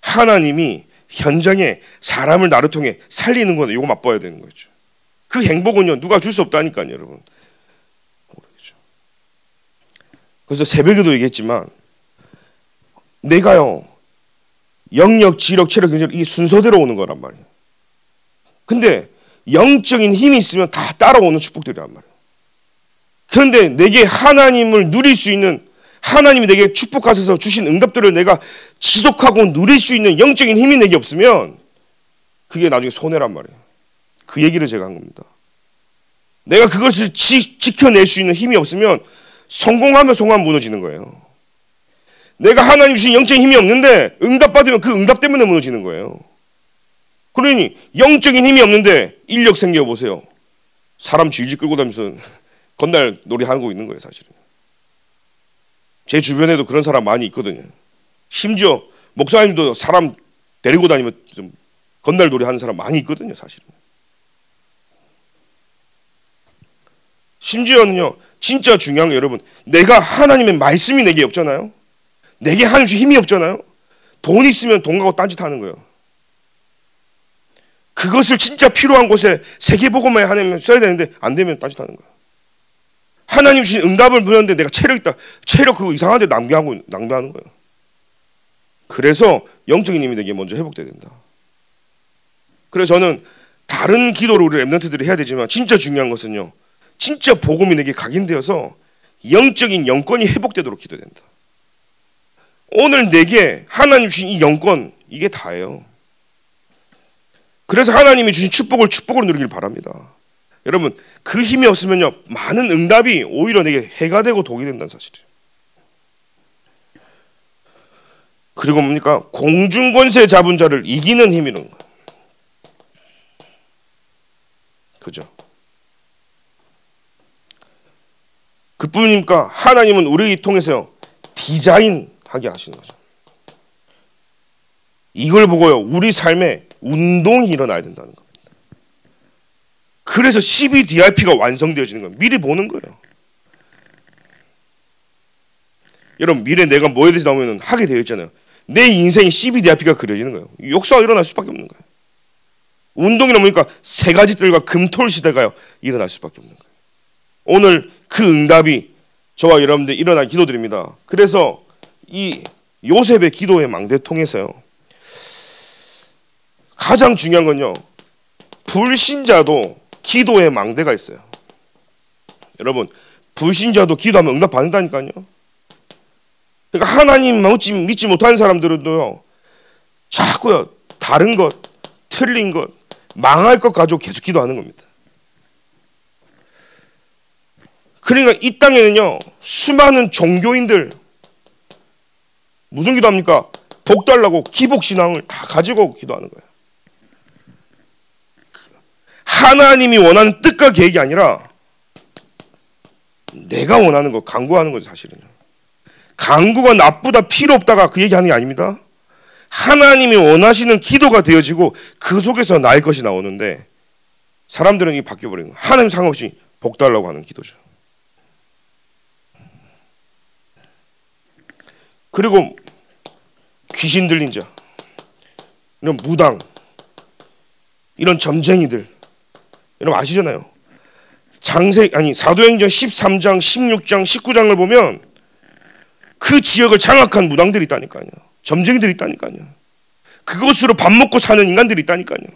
하나님이 현장에 사람을 나를 통해 살리는 거는 이거 맛봐야 되는 거죠. 그 행복은요 누가 줄 수 없다니까요, 여러분. 그래서 새벽에도 얘기했지만 내가요 영력, 지력, 체력, 경제력 이게 순서대로 오는 거란 말이에요. 근데 영적인 힘이 있으면 다 따라오는 축복들이란 말이에요. 그런데 내게 하나님을 누릴 수 있는, 하나님이 내게 축복하셔서 주신 응답들을 내가 지속하고 누릴 수 있는 영적인 힘이 내게 없으면 그게 나중에 손해란 말이에요. 그 얘기를 제가 한 겁니다. 내가 그것을 지켜낼 수 있는 힘이 없으면 성공하면 무너지는 거예요. 내가 하나님 주신 영적인 힘이 없는데 응답받으면 그 응답 때문에 무너지는 거예요. 그러니 영적인 힘이 없는데 인력 생겨보세요. 사람 질질 끌고 다니면서 건달 놀이 하고 있는 거예요, 사실은. 제 주변에도 그런 사람 많이 있거든요. 심지어 목사님도 사람 데리고 다니면 좀 건달 놀이 하는 사람 많이 있거든요, 사실은. 심지어는요, 진짜 중요한 게 여러분, 내가 하나님의 말씀이 내게 없잖아요. 내게 하나님 주신 힘이 없잖아요. 돈 있으면 돈 갖고 딴짓하는 거예요. 그것을 진짜 필요한 곳에 세계복음화에 하나님 써야 되는데 안 되면 딴짓하는 거예요. 하나님 주신 응답을 누렸는데 내가 체력 있다. 체력 그거 이상한 데 낭비하는 거예요. 그래서 영적인 힘이 내게 먼저 회복돼야 된다. 그래서 저는 다른 기도를 우리 랩런트들이 해야 되지만 진짜 중요한 것은요, 진짜 복음이 내게 각인되어서 영적인 영권이 회복되도록 기도된다. 오늘 내게 하나님 주신 이 영권, 이게 다예요. 그래서 하나님이 주신 축복으로 누리길 바랍니다. 여러분, 그 힘이 없으면요, 많은 응답이 오히려 내게 해가 되고 독이 된다는 사실이에요. 그리고 뭡니까? 공중권세 잡은 자를 이기는 힘이라는 거예요. 그죠? 그뿐입니까? 하나님은 우리 통해서요, 디자인하게 하시는 거죠. 이걸 보고요, 우리 삶에 운동이 일어나야 된다는 겁니다. 그래서 12DRP가 완성되어지는 거예요. 미리 보는 거예요. 여러분, 미래 내가 뭐에 대해서 나오면 하게 되어 있잖아요. 내 인생에 12DRP가 그려지는 거예요. 역사가 일어날 수밖에 없는 거예요. 운동이란 뭡니까? 세 가지 뜰과 금토일 시대가요, 일어날 수밖에 없는 거예요. 오늘 그 응답이 저와 여러분들 일어날 기도드립니다. 그래서 이 요셉의 기도의 망대 통해서요, 가장 중요한 건요, 불신자도 기도의 망대가 있어요. 여러분, 불신자도 기도하면 응답 받는다니까요. 그러니까 하나님 믿지 못하는 사람들은요, 자꾸요 다른 것, 틀린 것, 망할 것 가지고 계속 기도하는 겁니다. 그러니까 이 땅에는요, 수많은 종교인들 무슨 기도합니까? 복 달라고 기복신앙을 다 가지고 기도하는 거예요. 하나님이 원하는 뜻과 계획이 아니라 내가 원하는 거 강구하는 거죠. 사실은요. 강구가 나쁘다 필요 없다가 그 얘기하는 게 아닙니다. 하나님이 원하시는 기도가 되어지고 그 속에서 나의 것이 나오는데 사람들은 이게 바뀌어버리는 거예요. 하나님 상관없이 복 달라고 하는 기도죠. 그리고 귀신 들린 자, 이런 무당, 이런 점쟁이들, 여러분 아시잖아요. 사도행전 13장, 16장, 19장을 보면 그 지역을 장악한 무당들이 있다니까요. 점쟁이들이 있다니까요. 그것으로 밥 먹고 사는 인간들이 있다니까요.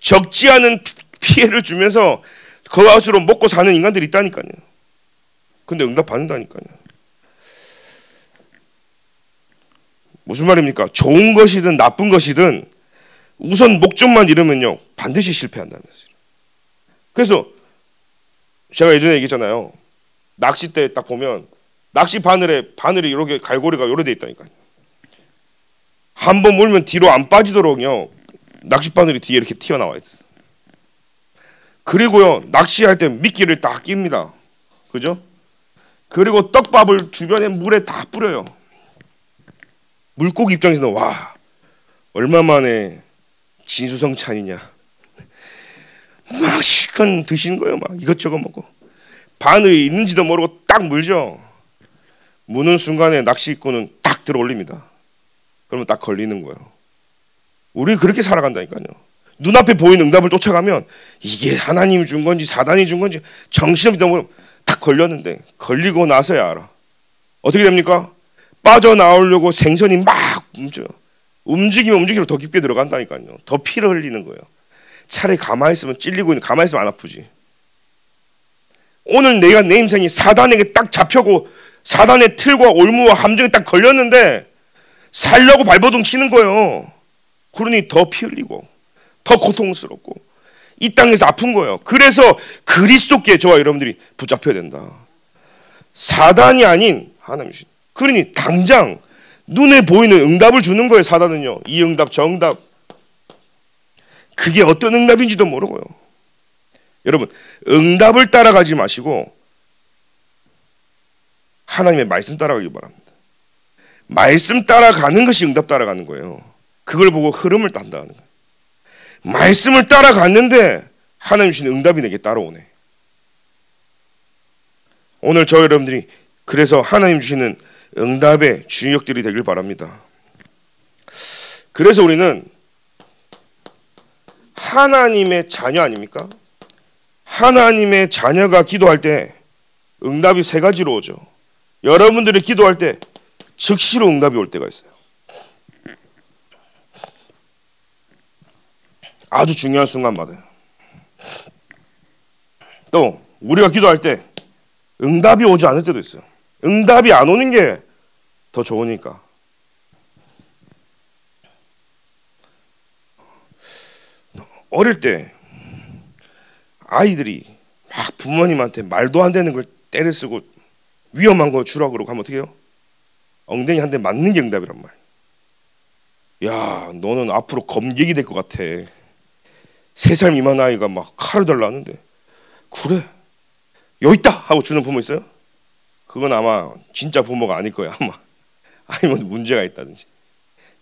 적지 않은 피해를 주면서 그것으로 먹고 사는 인간들이 있다니까요. 근데 응답 받는다니까요. 무슨 말입니까? 좋은 것이든 나쁜 것이든 우선 목적만 이루면요 반드시 실패한다는 거죠. 그래서 제가 예전에 얘기했잖아요. 낚싯대 딱 보면 낚시 바늘이 이렇게 갈고리가 요래 돼 있다니까요. 한번 물면 뒤로 안 빠지도록요 낚시 바늘이 뒤에 이렇게 튀어나와 있어요. 그리고요 낚시할 때 미끼를 딱 낍니다. 그죠? 그리고 떡밥을 주변에 물에 다 뿌려요. 물고기 입장에서는 와 얼마 만에 진수성찬이냐 막 실컷 드시는 거예요. 막 이것저것 먹고 바늘이 있는지도 모르고 딱 물죠. 무는 순간에 낚시꾼은 딱 들어 올립니다. 그러면 딱 걸리는 거예요. 우리 그렇게 살아간다니까요. 눈앞에 보이는 응답을 쫓아가면 이게 하나님이 준 건지 사단이 준 건지 정신없다 보면 딱 걸렸는데 걸리고 나서야 알아. 어떻게 됩니까? 빠져나오려고 생선이 막 움직이면 움직일수록 더 깊게 들어간다니까요. 더 피를 흘리는 거예요. 차라리 가만히 있으면 찔리고 있는 가만히 있으면 안 아프지. 오늘 내 인생이 사단에게 딱 잡혀고 사단의 틀과 올무와 함정에 딱 걸렸는데 살려고 발버둥 치는 거예요. 그러니 더 피 흘리고 더 고통스럽고 이 땅에서 아픈 거예요. 그래서 그리스도께 저와 여러분들이 붙잡혀야 된다. 사단이 아닌 하나님이신. 그러니 당장 눈에 보이는 응답을 주는 거예요. 사단은요. 이 응답 저 응답. 그게 어떤 응답인지도 모르고요. 여러분 응답을 따라가지 마시고 하나님의 말씀 따라가기 바랍니다. 말씀 따라가는 것이 응답 따라가는 거예요. 그걸 보고 흐름을 딴다는 거예요. 말씀을 따라갔는데 하나님 주신 응답이 내게 따라오네. 오늘 저 여러분들이 그래서 하나님 주시는 응답의 주역들이 되길 바랍니다. 그래서 우리는 하나님의 자녀 아닙니까? 하나님의 자녀가 기도할 때 응답이 세 가지로 오죠. 여러분들이 기도할 때 즉시로 응답이 올 때가 있어요. 아주 중요한 순간마다. 또 우리가 기도할 때 응답이 오지 않을 때도 있어요. 응답이 안 오는 게 더 좋으니까. 어릴 때 아이들이 막 부모님한테 말도 안 되는 걸 때를 쓰고 위험한 거 주라고 그러고 하면 어떻게 해요? 엉덩이 한 대 맞는 게 응답이란 말이야. 야, 너는 앞으로 검객이 될 것 같아. 3살 미만 아이가 막 칼을 달라 하는데 그래 여기 있다 하고 주는 부모 있어요? 그건 아마 진짜 부모가 아닐 거야. 아니면 문제가 있다든지.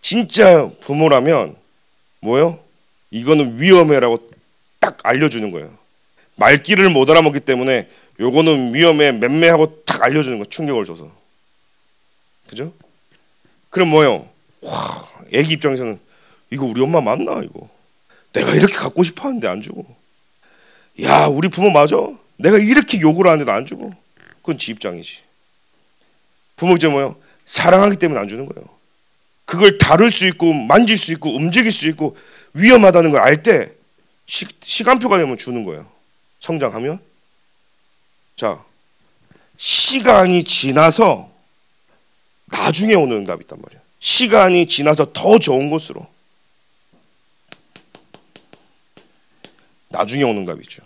진짜 부모라면 뭐요? 이거는 위험해라고 딱 알려주는 거예요. 말귀를 못 알아먹기 때문에 요거는 위험해 맴매하고 딱 알려주는 거. 충격을 줘서. 그죠? 그럼 뭐요? 와, 애기 입장에서는 이거 우리 엄마 맞나 이거? 내가 이렇게 갖고 싶어 하는데 안 주고. 야, 우리 부모 맞아? 내가 이렇게 욕을 하는데도 안 주고. 그건 지 입장이지. 부모 입장 뭐요? 사랑하기 때문에 안 주는 거예요. 그걸 다룰 수 있고 만질 수 있고 움직일 수 있고 위험하다는 걸 알 때 시간표가 되면 주는 거예요. 성장하면. 자, 시간이 지나서 나중에 오는 응답이 있단 말이에요. 시간이 지나서 더 좋은 곳으로 나중에 오는 응답이죠.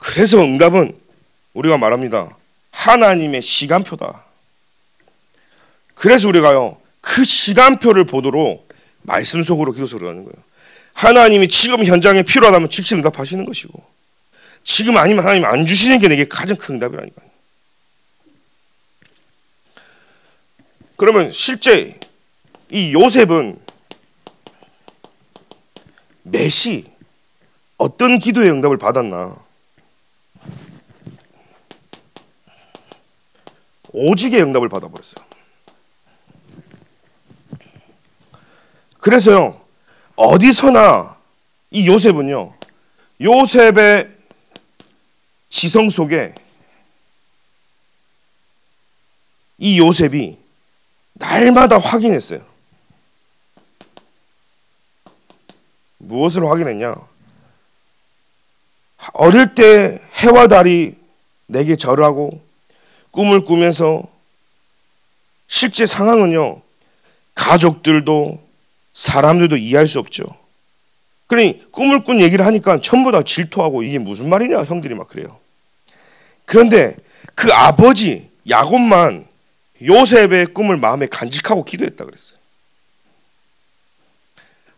그래서 응답은 우리가 말합니다. 하나님의 시간표다. 그래서 우리가요, 그 시간표를 보도록 말씀 속으로 기도 소리를 하는 거예요. 하나님이 지금 현장에 필요하다면 즉시 응답하시는 것이고, 지금 아니면 하나님 안 주시는 게 내게 가장 큰 응답이라니까요. 그러면 실제 이 요셉은 매시 어떤 기도의 응답을 받았나? 오직의 응답을 받아버렸어요. 그래서요, 어디서나 이 요셉은요, 요셉의 지성 속에 이 요셉이 날마다 확인했어요. 무엇을 확인했냐? 어릴 때 해와 달이 내게 절하고 꿈을 꾸면서 실제 상황은요, 가족들도 사람들도 이해할 수 없죠. 그러니 꿈을 꾼 얘기를 하니까 전부 다 질투하고 이게 무슨 말이냐 형들이 막 그래요. 그런데 그 아버지 야곱만 요셉의 꿈을 마음에 간직하고 기도했다 그랬어요.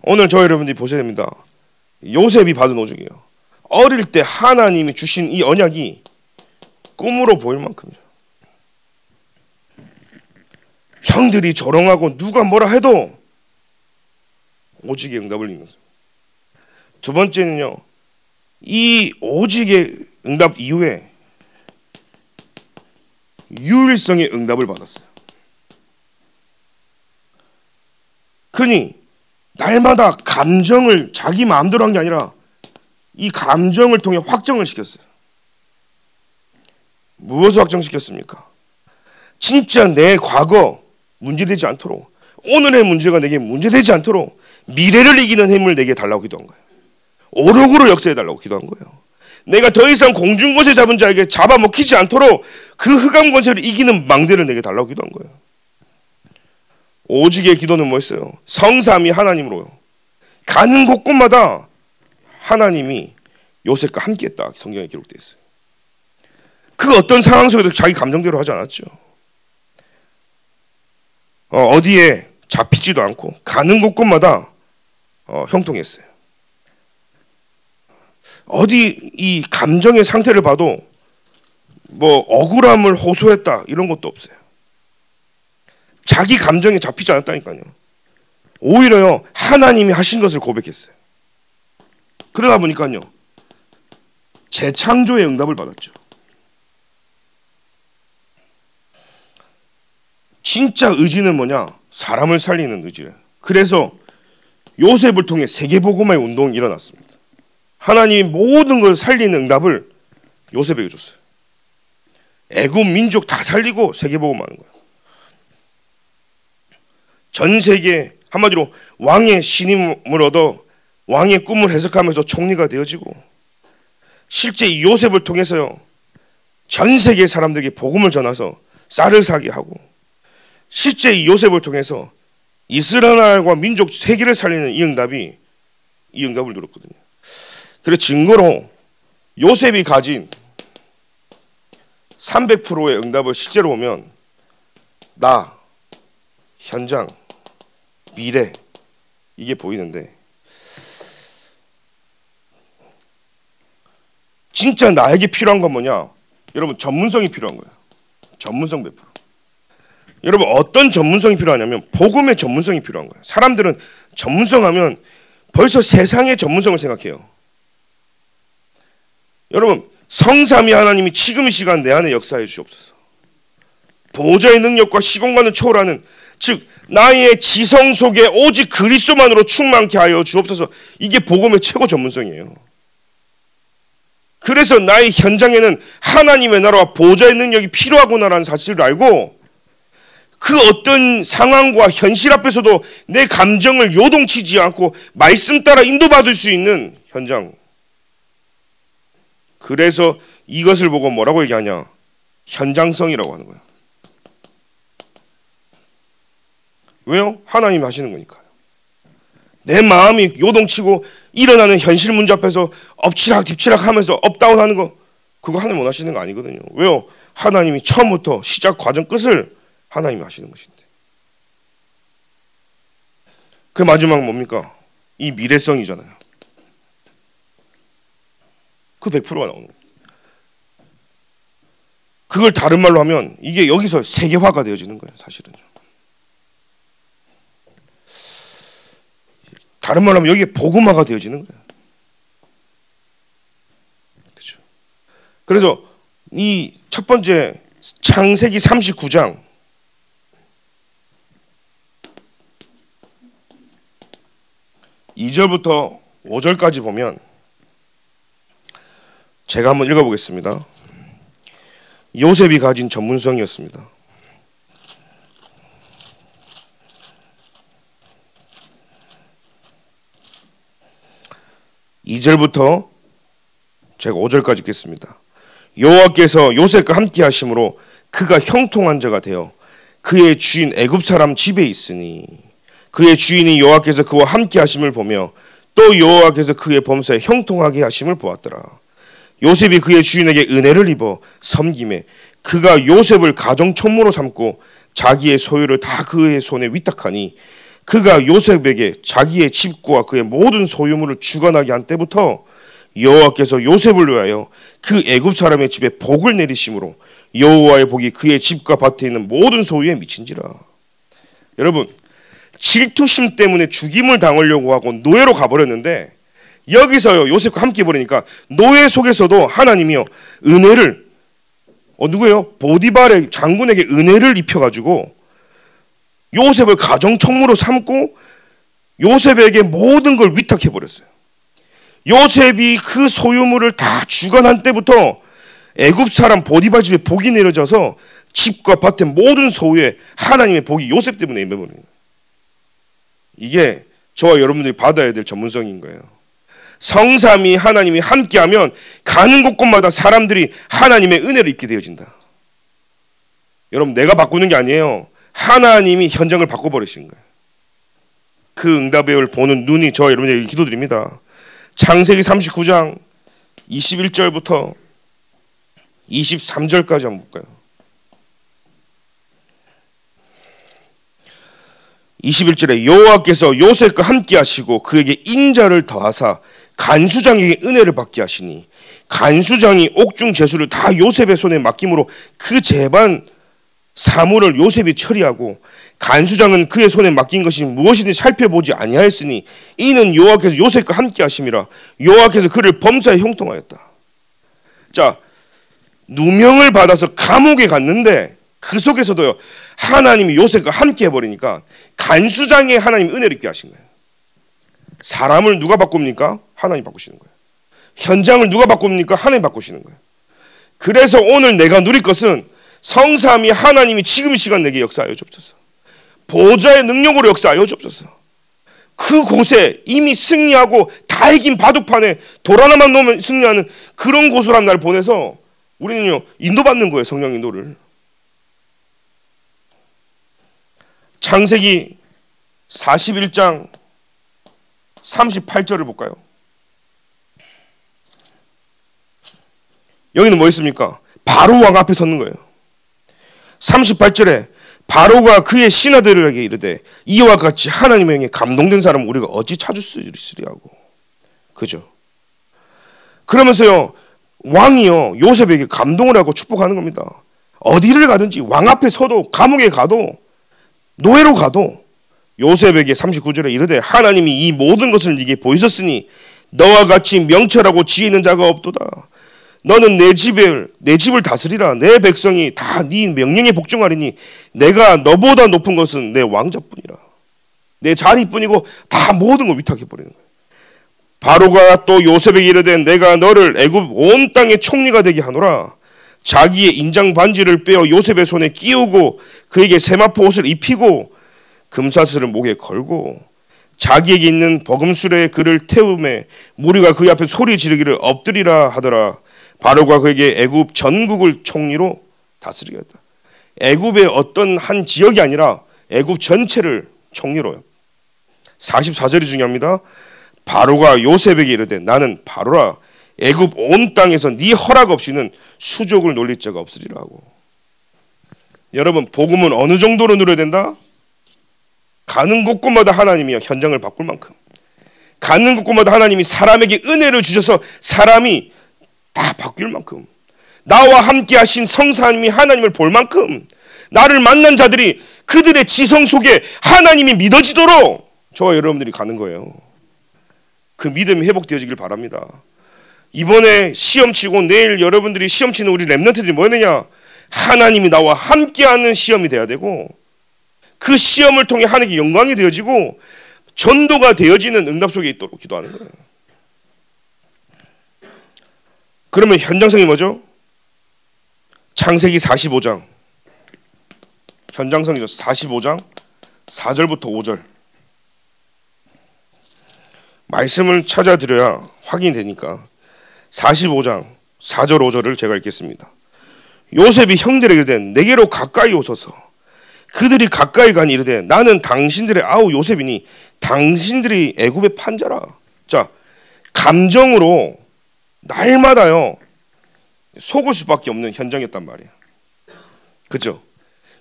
오늘 저 여러분들이 보셔야 됩니다. 요셉이 받은 오직이에요. 어릴 때 하나님이 주신 이 언약이 꿈으로 보일 만큼이죠. 형들이 조롱하고 누가 뭐라 해도 오직의 응답을 읽는 거죠. 두 번째는요, 이 오직의 응답 이후에 유일성의 응답을 받았어요. 그러니 날마다 감정을 자기 마음대로 한 게 아니라 이 감정을 통해 확정을 시켰어요. 무엇을 확정시켰습니까? 진짜 내 과거 문제되지 않도록, 오늘의 문제가 내게 문제되지 않도록 미래를 이기는 힘을 내게 달라고 기도한 거예요. 오력으로 역사해달라고 기도한 거예요. 내가 더 이상 공중곳에 잡은 자에게 잡아먹히지 않도록 그 흑암 권세를 이기는 망대를 내게 달라고 기도한 거예요. 오직의 기도는 뭐였어요? 성삼위 하나님으로요. 가는 곳곳마다 하나님이 요셉과 함께했다. 성경에 기록되어 있어요. 그 어떤 상황 속에도 자기 감정대로 하지 않았죠. 어디에 잡히지도 않고 가는 곳곳마다 형통했어요. 어디 이 감정의 상태를 봐도 뭐 억울함을 호소했다 이런 것도 없어요. 자기 감정에 잡히지 않았다니까요. 오히려요, 하나님이 하신 것을 고백했어요. 그러다 보니까요, 재창조의 응답을 받았죠. 진짜 의지는 뭐냐? 사람을 살리는 의지예요. 그래서 요셉을 통해 세계복음화의 운동이 일어났습니다. 하나님이 모든 걸 살리는 응답을 요셉에게 줬어요. 애굽 민족 다 살리고 세계복음화하는 거예요. 전 세계 한마디로 왕의 신임을 얻어 왕의 꿈을 해석하면서 총리가 되어지고, 실제 이 요셉을 통해서요, 전 세계 사람들에게 복음을 전해서 쌀을 사게 하고, 실제 이 요셉을 통해서 이스라엘과 민족 세계를 살리는 이 응답을 누렸거든요. 그래서 증거로 요셉이 가진 300%의 응답을 실제로 보면 나, 현장, 미래 이게 보이는데, 진짜 나에게 필요한 건 뭐냐? 여러분, 전문성이 필요한 거예요. 전문성 100%. 여러분, 어떤 전문성이 필요하냐면 복음의 전문성이 필요한 거예요. 사람들은 전문성 하면 벌써 세상의 전문성을 생각해요. 여러분, 성삼위 하나님이 지금 이 시간 내 안에 역사해 주옵소서. 보좌의 능력과 시공간을 초월하는, 즉 나의 지성 속에 오직 그리스도만으로 충만케 하여 주옵소서. 이게 복음의 최고 전문성이에요. 그래서 나의 현장에는 하나님의 나라와 보좌의 능력이 필요하구나라는 사실을 알고, 그 어떤 상황과 현실 앞에서도 내 감정을 요동치지 않고 말씀 따라 인도받을 수 있는 현장. 그래서 이것을 보고 뭐라고 얘기하냐? 현장성이라고 하는 거야. 왜요? 하나님이 하시는 거니까요. 내 마음이 요동치고 일어나는 현실 문제 앞에서 엎치락 뒤치락 하면서 업다운 하는 거, 그거 하나님 원하시는 거 아니거든요. 왜요? 하나님이 처음부터 시작 과정 끝을 하나님이 하시는 것인데. 그 마지막 뭡니까? 이 미래성이잖아요. 그 100%가 나오는 겁니다. 그걸 다른 말로 하면 이게 여기서 세계화가 되어지는 거예요. 사실은요. 다른 말로 하면 여기에 복음화가 되어지는 거예요. 그렇죠. 그래서 이 첫 번째 창세기 39장 2절부터 5절까지 보면 제가 한번 읽어보겠습니다. 요셉이 가진 전문성이었습니다. (2절부터) 제가 5절까지 읽겠습니다. 여호와께서 요셉과 함께 하심으로 그가 형통한 자가 되어 그의 주인 애굽 사람 집에 있으니 그의 주인이 여호와께서 그와 함께 하심을 보며 또 여호와께서 그의 범사에 형통하게 하심을 보았더라. 요셉이 그의 주인에게 은혜를 입어 섬김에 그가 요셉을 가정총무로 삼고 자기의 소유를 다 그의 손에 위탁하니 그가 요셉에게 자기의 집과 그의 모든 소유물을 주관하게 한 때부터 여호와께서 요셉을 위하여 그 애굽 사람의 집에 복을 내리심으로 여호와의 복이 그의 집과 밭에 있는 모든 소유에 미친지라. 여러분, 질투심 때문에 죽임을 당하려고 하고 노예로 가버렸는데 여기서요 요셉과 함께 버리니까 노예 속에서도 하나님이요 은혜를 누구예요? 보디발의 장군에게 은혜를 입혀가지고 요셉을 가정총무로 삼고 요셉에게 모든 걸 위탁해버렸어요. 요셉이 그 소유물을 다 주관한 때부터 애굽 사람 보디발 집에 복이 내려져서 집과 밭의 모든 소유에 하나님의 복이 요셉 때문에 임해버린 거예요. 이게 저와 여러분들이 받아야 될 전문성인 거예요. 성삼위 하나님이 함께하면 가는 곳곳마다 사람들이 하나님의 은혜를 입게 되어진다. 여러분, 내가 바꾸는 게 아니에요. 하나님이 현장을 바꿔버리신 거예요. 그 응답을 보는 눈이 저와 여러분에게 기도드립니다. 창세기 39장 21절부터 23절까지 한번 볼까요? 21절에 여호와께서 요셉과 함께 하시고 그에게 인자를 더하사 간수장에게 은혜를 받게 하시니 간수장이 옥중 제수를 다 요셉의 손에 맡김으로 그 재반 사물을 요셉이 처리하고 간수장은 그의 손에 맡긴 것이 무엇이든지 살펴보지 아니하였으니 이는 여호와께서 요셉과 함께 하심이라. 여호와께서 그를 범사에 형통하였다. 자, 누명을 받아서 감옥에 갔는데 그 속에서도요 하나님이 요셉과 함께 해버리니까 간수장에 하나님 은혜를 있게 하신 거예요. 사람을 누가 바꿉니까? 하나님 바꾸시는 거예요. 현장을 누가 바꿉니까? 하나님 바꾸시는 거예요. 그래서 오늘 내가 누릴 것은 성삼위 하나님이 지금 이 시간 내게 역사하여 주옵소서. 보좌의 능력으로 역사하여 주옵소서. 그곳에 이미 승리하고 다 이긴 바둑판에 돌 하나만 놓으면 승리하는 그런 곳으로 한 날 보내서 우리는요 인도받는 거예요. 성령 인도를. 창세기 41장 38절을 볼까요? 여기는 뭐 있습니까? 바로 왕 앞에 섰는 거예요. 38절에 바로가 그의 신하들에게 이르되 이와 같이 하나님의 영에 감동된 사람은 우리가 어찌 찾을 수 있으리하고. 그죠? 그러면서요 왕이요 요셉에게 감동을 하고 축복하는 겁니다. 어디를 가든지 왕 앞에 서도 감옥에 가도 노예로 가도 요셉에게 39절에 이르되 하나님이 이 모든 것을 네게 보이셨으니 너와 같이 명철하고 지혜 있는 자가 없도다. 너는 내 집을 다스리라. 내 백성이 다 네 명령에 복종하리니 내가 너보다 높은 것은 내 왕자뿐이라. 내 자리뿐이고 다 모든 걸 위탁해버리는 거예요. 바로가 또 요셉에게 이르되 내가 너를 애굽 온 땅의 총리가 되게 하노라. 자기의 인장 반지를 빼어 요셉의 손에 끼우고 그에게 세마포 옷을 입히고 금사슬을 목에 걸고 자기에게 있는 버금술에 그를 태우매 무리가 그의 앞에 소리 지르기를 엎드리라 하더라. 바로가 그에게 애굽 전국을 총리로 다스리게 했다. 애굽의 어떤 한 지역이 아니라 애굽 전체를 총리로요. 44절이 중요합니다. 바로가 요셉에게 이르되 나는 바로라. 애굽 온 땅에서 네 허락 없이는 수족을 놀릴 자가 없으리라 하고. 여러분, 복음은 어느 정도로 누려야 된다? 가는 곳곳마다 하나님이 현장을 바꿀 만큼, 가는 곳곳마다 하나님이 사람에게 은혜를 주셔서 사람이 다 바뀔 만큼, 나와 함께 하신 성사님이 하나님을 볼 만큼, 나를 만난 자들이 그들의 지성 속에 하나님이 믿어지도록 저와 여러분들이 가는 거예요. 그 믿음이 회복되어지길 바랍니다. 이번에 시험 치고 내일 여러분들이 시험 치는 우리 렘넌트들이 뭐였느냐? 하나님이 나와 함께하는 시험이 돼야 되고, 그 시험을 통해 하나님께 영광이 되어지고 전도가 되어지는 응답 속에 있도록 기도하는 거예요. 그러면 현장성이 뭐죠? 창세기 45장 현장성이죠. 45장 4절부터 5절 말씀을 찾아드려야 확인이 되니까 45장 4절 5절을 제가 읽겠습니다. 요셉이 형들에게 이르되 내게로 가까이 오소서. 그들이 가까이 가니 이르되 나는 당신들의 아우 요셉이니 당신들이 애굽의 판자라. 자, 감정으로 날마다요 속을 수밖에 없는 현장이었단 말이에요. 그렇죠?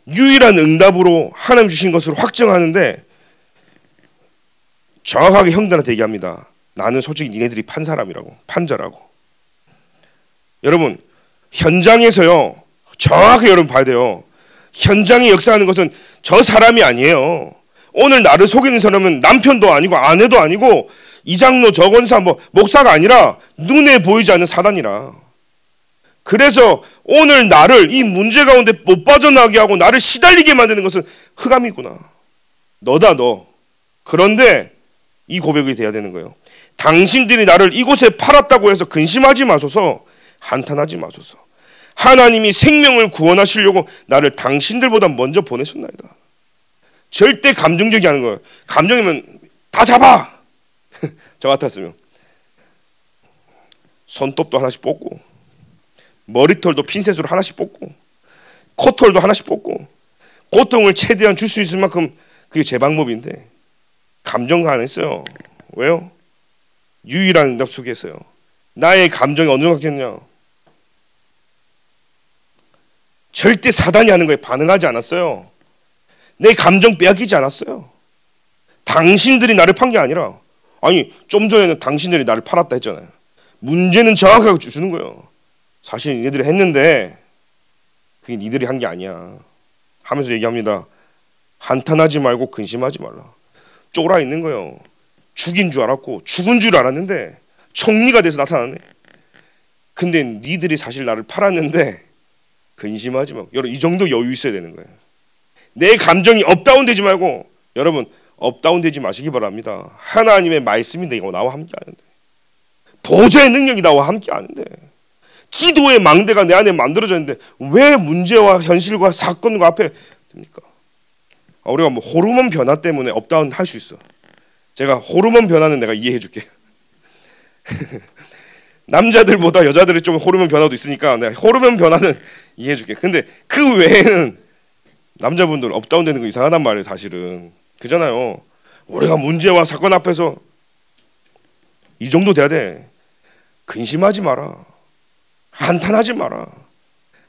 유일한 응답으로 하나님 주신 것을 확정하는데 정확하게 형들한테 얘기합니다. 나는 솔직히 니네들이 판 사람이라고, 판자라고. 여러분, 현장에서요 정확하게 여러분 봐야 돼요. 현장이 역사하는 것은 저 사람이 아니에요. 오늘 나를 속이는 사람은 남편도 아니고 아내도 아니고 이장로 저건사 뭐 목사가 아니라 눈에 보이지 않는 사단이라. 그래서 오늘 나를 이 문제 가운데 못 빠져나게 하고 나를 시달리게 만드는 것은 흑암이구나. 너다 너. 그런데 이 고백이 돼야 되는 거예요. 당신들이 나를 이곳에 팔았다고 해서 근심하지 마소서, 한탄하지 마소서. 하나님이 생명을 구원하시려고 나를 당신들보다 먼저 보내셨나이다. 절대 감정적이 하는 거예요. 감정이면 다 잡아. 저 같았으면 손톱도 하나씩 뽑고 머리털도 핀셋으로 하나씩 뽑고 코털도 하나씩 뽑고 고통을 최대한 줄 수 있을 만큼 그게 제 방법인데 감정가 안 했어요. 왜요? 유일한 응답 속에서요. 나의 감정이 어느 정도 갔겠냐? 절대 사단이 하는 거에 반응하지 않았어요. 내 감정 빼앗기지 않았어요. 당신들이 나를 판 게 아니라, 아니 좀 전에는 당신들이 나를 팔았다 했잖아요. 문제는 정확하게 주는 거예요. 사실 니들이 했는데 그게 니들이 한 게 아니야 하면서 얘기합니다. 한탄하지 말고 근심하지 말라. 쪼그라 있는 거예요. 죽인 줄 알았고 죽은 줄 알았는데 총리가 돼서 나타나네. 근데 니들이 사실 나를 팔았는데 근심하지 말고. 여러분, 이 정도 여유 있어야 되는 거예요. 내 감정이 업다운 되지 말고, 여러분 업다운 되지 마시기 바랍니다. 하나님의 말씀이 나와 함께 하는데, 보좌의 능력이 나와 함께 하는데, 기도의 망대가 내 안에 만들어졌는데 왜 문제와 현실과 사건과 앞에 됩니까? 우리가 뭐 호르몬 변화 때문에 업다운 할 수 있어. 제가 호르몬 변화는 내가 이해해 줄게. 남자들보다 여자들이 좀 호르몬 변화도 있으니까 내가 호르몬 변화는 이해해 줄게. 근데 그 외에는 남자분들 업다운 되는 거 이상하단 말이에요. 사실은 그잖아요. 우리가 문제와 사건 앞에서 이 정도 돼야 돼. 근심하지 마라. 한탄하지 마라.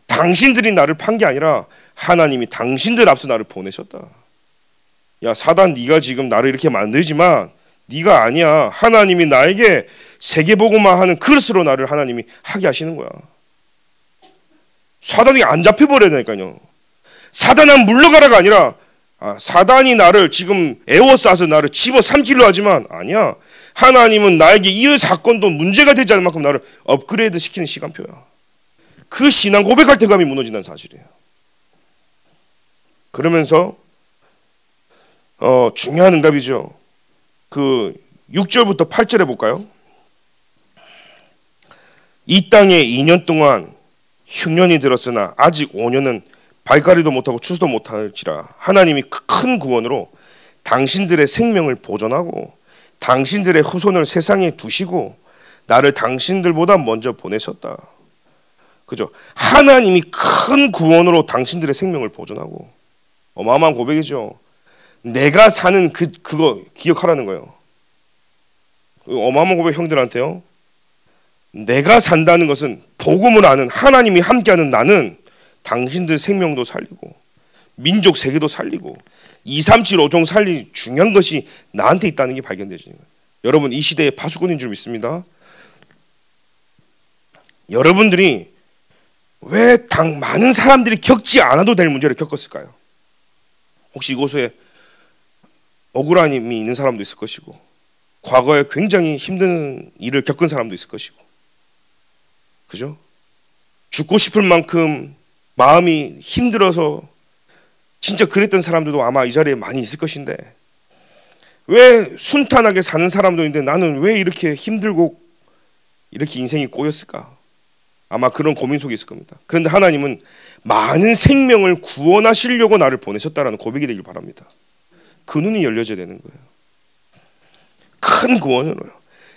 당신들이 나를 판 게 아니라 하나님이 당신들 앞서 나를 보내셨다. 야 사단, 네가 지금 나를 이렇게 만들지만 네가 아니야. 하나님이 나에게 세계복음화 하는 그릇으로 나를 하나님이 하게 하시는 거야. 사단이 안 잡혀버려야 되니까요. 사단아 물러가라가 아니라, 사단이 나를 지금 에워싸서 나를 집어삼키려 하지만 아니야. 하나님은 나에게 이 사건도 문제가 되지 않을 만큼 나를 업그레이드 시키는 시간표야. 그 신앙 고백할 때 감이 무너진다는 사실이에요. 그러면서 중요한 응답이죠. 그 6절부터 8절에 볼까요? 이 땅에 2년 동안 흉년이 들었으나 아직 5년은 발가리도 못하고 추수도 못할지라 하나님이 큰 구원으로 당신들의 생명을 보존하고 당신들의 후손을 세상에 두시고 나를 당신들보다 먼저 보내셨다. 그죠? 하나님이 큰 구원으로 당신들의 생명을 보존하고. 어마어마한 고백이죠. 내가 사는 그거 기억하라는 거예요. 어마어마한 고백 형들한테요. 내가 산다는 것은 복음을 아는 하나님이 함께하는 나는 당신들 생명도 살리고 민족 세계도 살리고 237 5종 살리 중요한 것이 나한테 있다는 게 발견되지는 거예요. 여러분 이 시대의 파수꾼인 줄 믿습니다. 여러분들이 왜 많은 사람들이 겪지 않아도 될 문제를 겪었을까요? 혹시 이곳에 억울한 힘이 있는 사람도 있을 것이고 과거에 굉장히 힘든 일을 겪은 사람도 있을 것이고 그죠? 죽고 싶을 만큼 마음이 힘들어서 진짜 그랬던 사람들도 아마 이 자리에 많이 있을 것인데 왜 순탄하게 사는 사람도 있는데 나는 왜 이렇게 힘들고 이렇게 인생이 꼬였을까? 아마 그런 고민 속에 있을 겁니다. 그런데 하나님은 많은 생명을 구원하시려고 나를 보내셨다라는 고백이 되길 바랍니다. 그 눈이 열려져야 되는 거예요. 큰 구원으로요.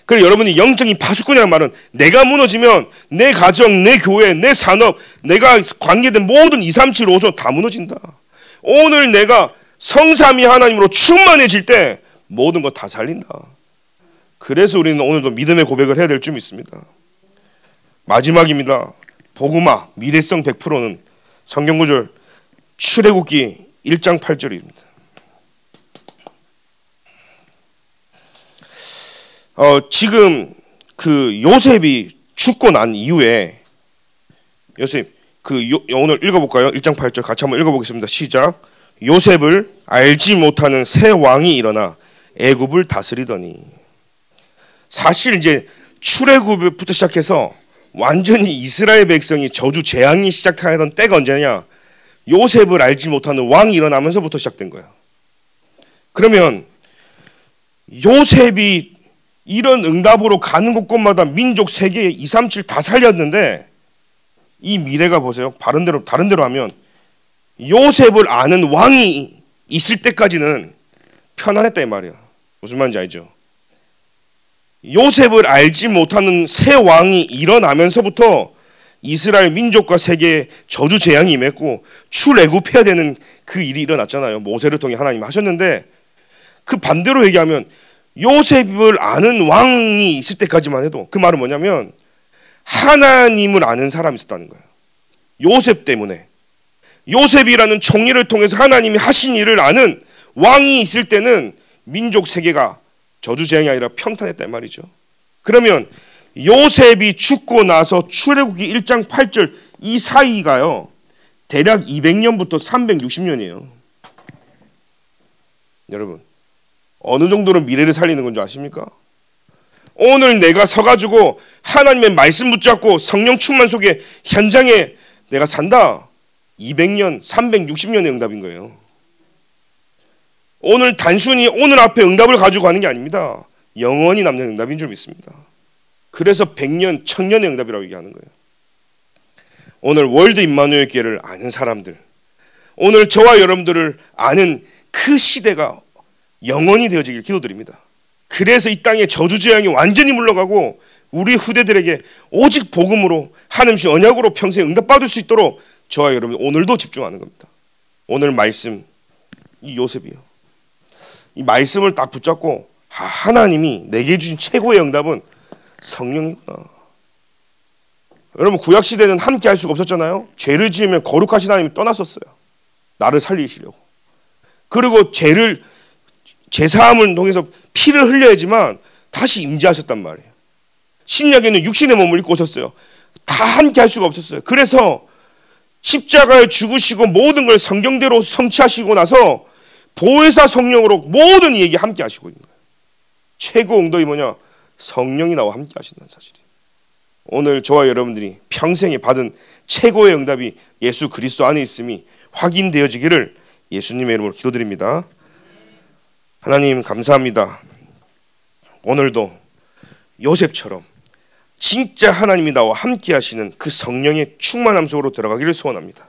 그래서 여러분이 영적인 파수꾼이라는 말은 내가 무너지면 내 가정, 내 교회, 내 산업, 내가 관계된 모든 237 5종 다 무너진다. 오늘 내가 성삼위 하나님으로 충만해질 때 모든 거 다 살린다. 그래서 우리는 오늘도 믿음의 고백을 해야 될 줄 믿습니다. 마지막입니다. 복음화 미래성 100%는 성경구절 출애굽기 1장 8절입니다. 지금 그 요셉이 죽고 난 이후에 요셉 오늘 읽어볼까요? 1장 8절 같이 한번 읽어보겠습니다. 시작. 요셉을 알지 못하는 새 왕이 일어나 애굽을 다스리더니. 사실 이제 출애굽부터 시작해서 완전히 이스라엘 백성이 저주 재앙이 시작하던 때가 언제냐? 요셉을 알지 못하는 왕이 일어나면서부터 시작된 거예요. 그러면 요셉이 이런 응답으로 가는 곳곳마다 민족 세계 237 다 살렸는데 이 미래가 보세요. 다른 대로 하면 요셉을 아는 왕이 있을 때까지는 편안했다 이 말이에요. 무슨 말인지 알죠? 요셉을 알지 못하는 새 왕이 일어나면서부터 이스라엘 민족과 세계에 저주 재앙이 임했고 출애굽해야 되는 그 일이 일어났잖아요. 모세를 통해 하나님이 하셨는데 그 반대로 얘기하면 요셉을 아는 왕이 있을 때까지만 해도 그 말은 뭐냐면 하나님을 아는 사람이 있었다는 거예요. 요셉 때문에 요셉이라는 총리를 통해서 하나님이 하신 일을 아는 왕이 있을 때는 민족 세계가 저주재앙이 아니라 평탄했단 말이죠. 그러면 요셉이 죽고 나서 출애굽기 1장 8절 이 사이가요 대략 200년부터 360년이에요. 여러분 어느 정도로 미래를 살리는 건지 아십니까? 오늘 내가 서가지고 하나님의 말씀 붙잡고 성령 충만 속에 현장에 내가 산다. 200년, 360년의 응답인 거예요. 오늘 단순히 오늘 앞에 응답을 가지고 가는 게 아닙니다. 영원히 남는 응답인 줄 믿습니다. 그래서 100년, 1000년의 응답이라고 얘기하는 거예요. 오늘 월드 임마누엘 교회를 아는 사람들, 오늘 저와 여러분들을 아는 그 시대가 영원히 되어지길 기도드립니다. 그래서 이 땅에 저주재앙이 완전히 물러가고 우리 후대들에게 오직 복음으로 하나님의 언약으로 평생 응답받을 수 있도록 저와 여러분 오늘도 집중하는 겁니다. 오늘 말씀 이 요셉이요. 이 말씀을 딱 붙잡고 하나님이 내게 주신 최고의 응답은 성령이구나. 여러분 구약시대는 함께 할 수가 없었잖아요. 죄를 지으면 거룩하신 하나님이 떠났었어요. 나를 살리시려고. 그리고 제사함을 통해서 피를 흘려야지만 다시 임재하셨단 말이에요. 신약에는 육신의 몸을 입고 오셨어요. 다 함께 할 수가 없었어요. 그래서 십자가에 죽으시고 모든 걸 성경대로 성취하시고 나서 보혜사 성령으로 모든 이에게 함께 하시고 있는 거예요. 최고 응답이 뭐냐? 성령이 나와 함께 하신다는 사실이에요. 오늘 저와 여러분들이 평생에 받은 최고의 응답이 예수 그리스도 안에 있음이 확인되어지기를 예수님의 이름으로 기도드립니다. 하나님 감사합니다. 오늘도 요셉처럼 진짜 하나님이 나와 함께 하시는 그 성령의 충만함 속으로 들어가기를 소원합니다.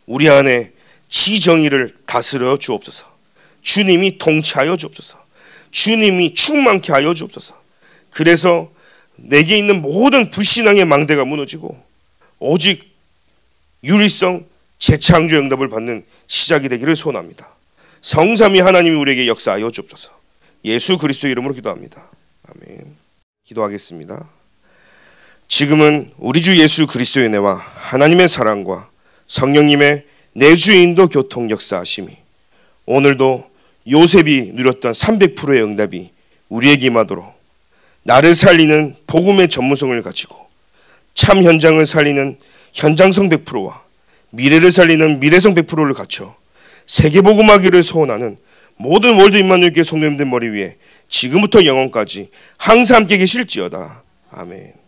우리 안에 지정의를 다스려 주옵소서. 주님이 통치하여 주옵소서. 주님이 충만케 하여 주옵소서. 그래서 내게 있는 모든 불신앙의 망대가 무너지고 오직 유리성 재창조의 응답을 받는 시작이 되기를 소원합니다. 성삼위 하나님이 우리에게 역사하여 주옵소서. 예수 그리스도의 이름으로 기도합니다. 아멘. 기도하겠습니다. 지금은 우리 주 예수 그리스도의 은혜와 하나님의 사랑과 성령님의 내주인도 교통 역사하심이 오늘도 요셉이 누렸던 300%의 응답이 우리에게 임하도록 나를 살리는 복음의 전문성을 가지고 참 현장을 살리는 현장성 100%와 미래를 살리는 미래성 100%를 갖춰 세계복음하기를 소원하는 모든 월드 임마누엘 교회 성도님들 머리 위에 지금부터 영원까지 항상 함께 계실지어다. 아멘.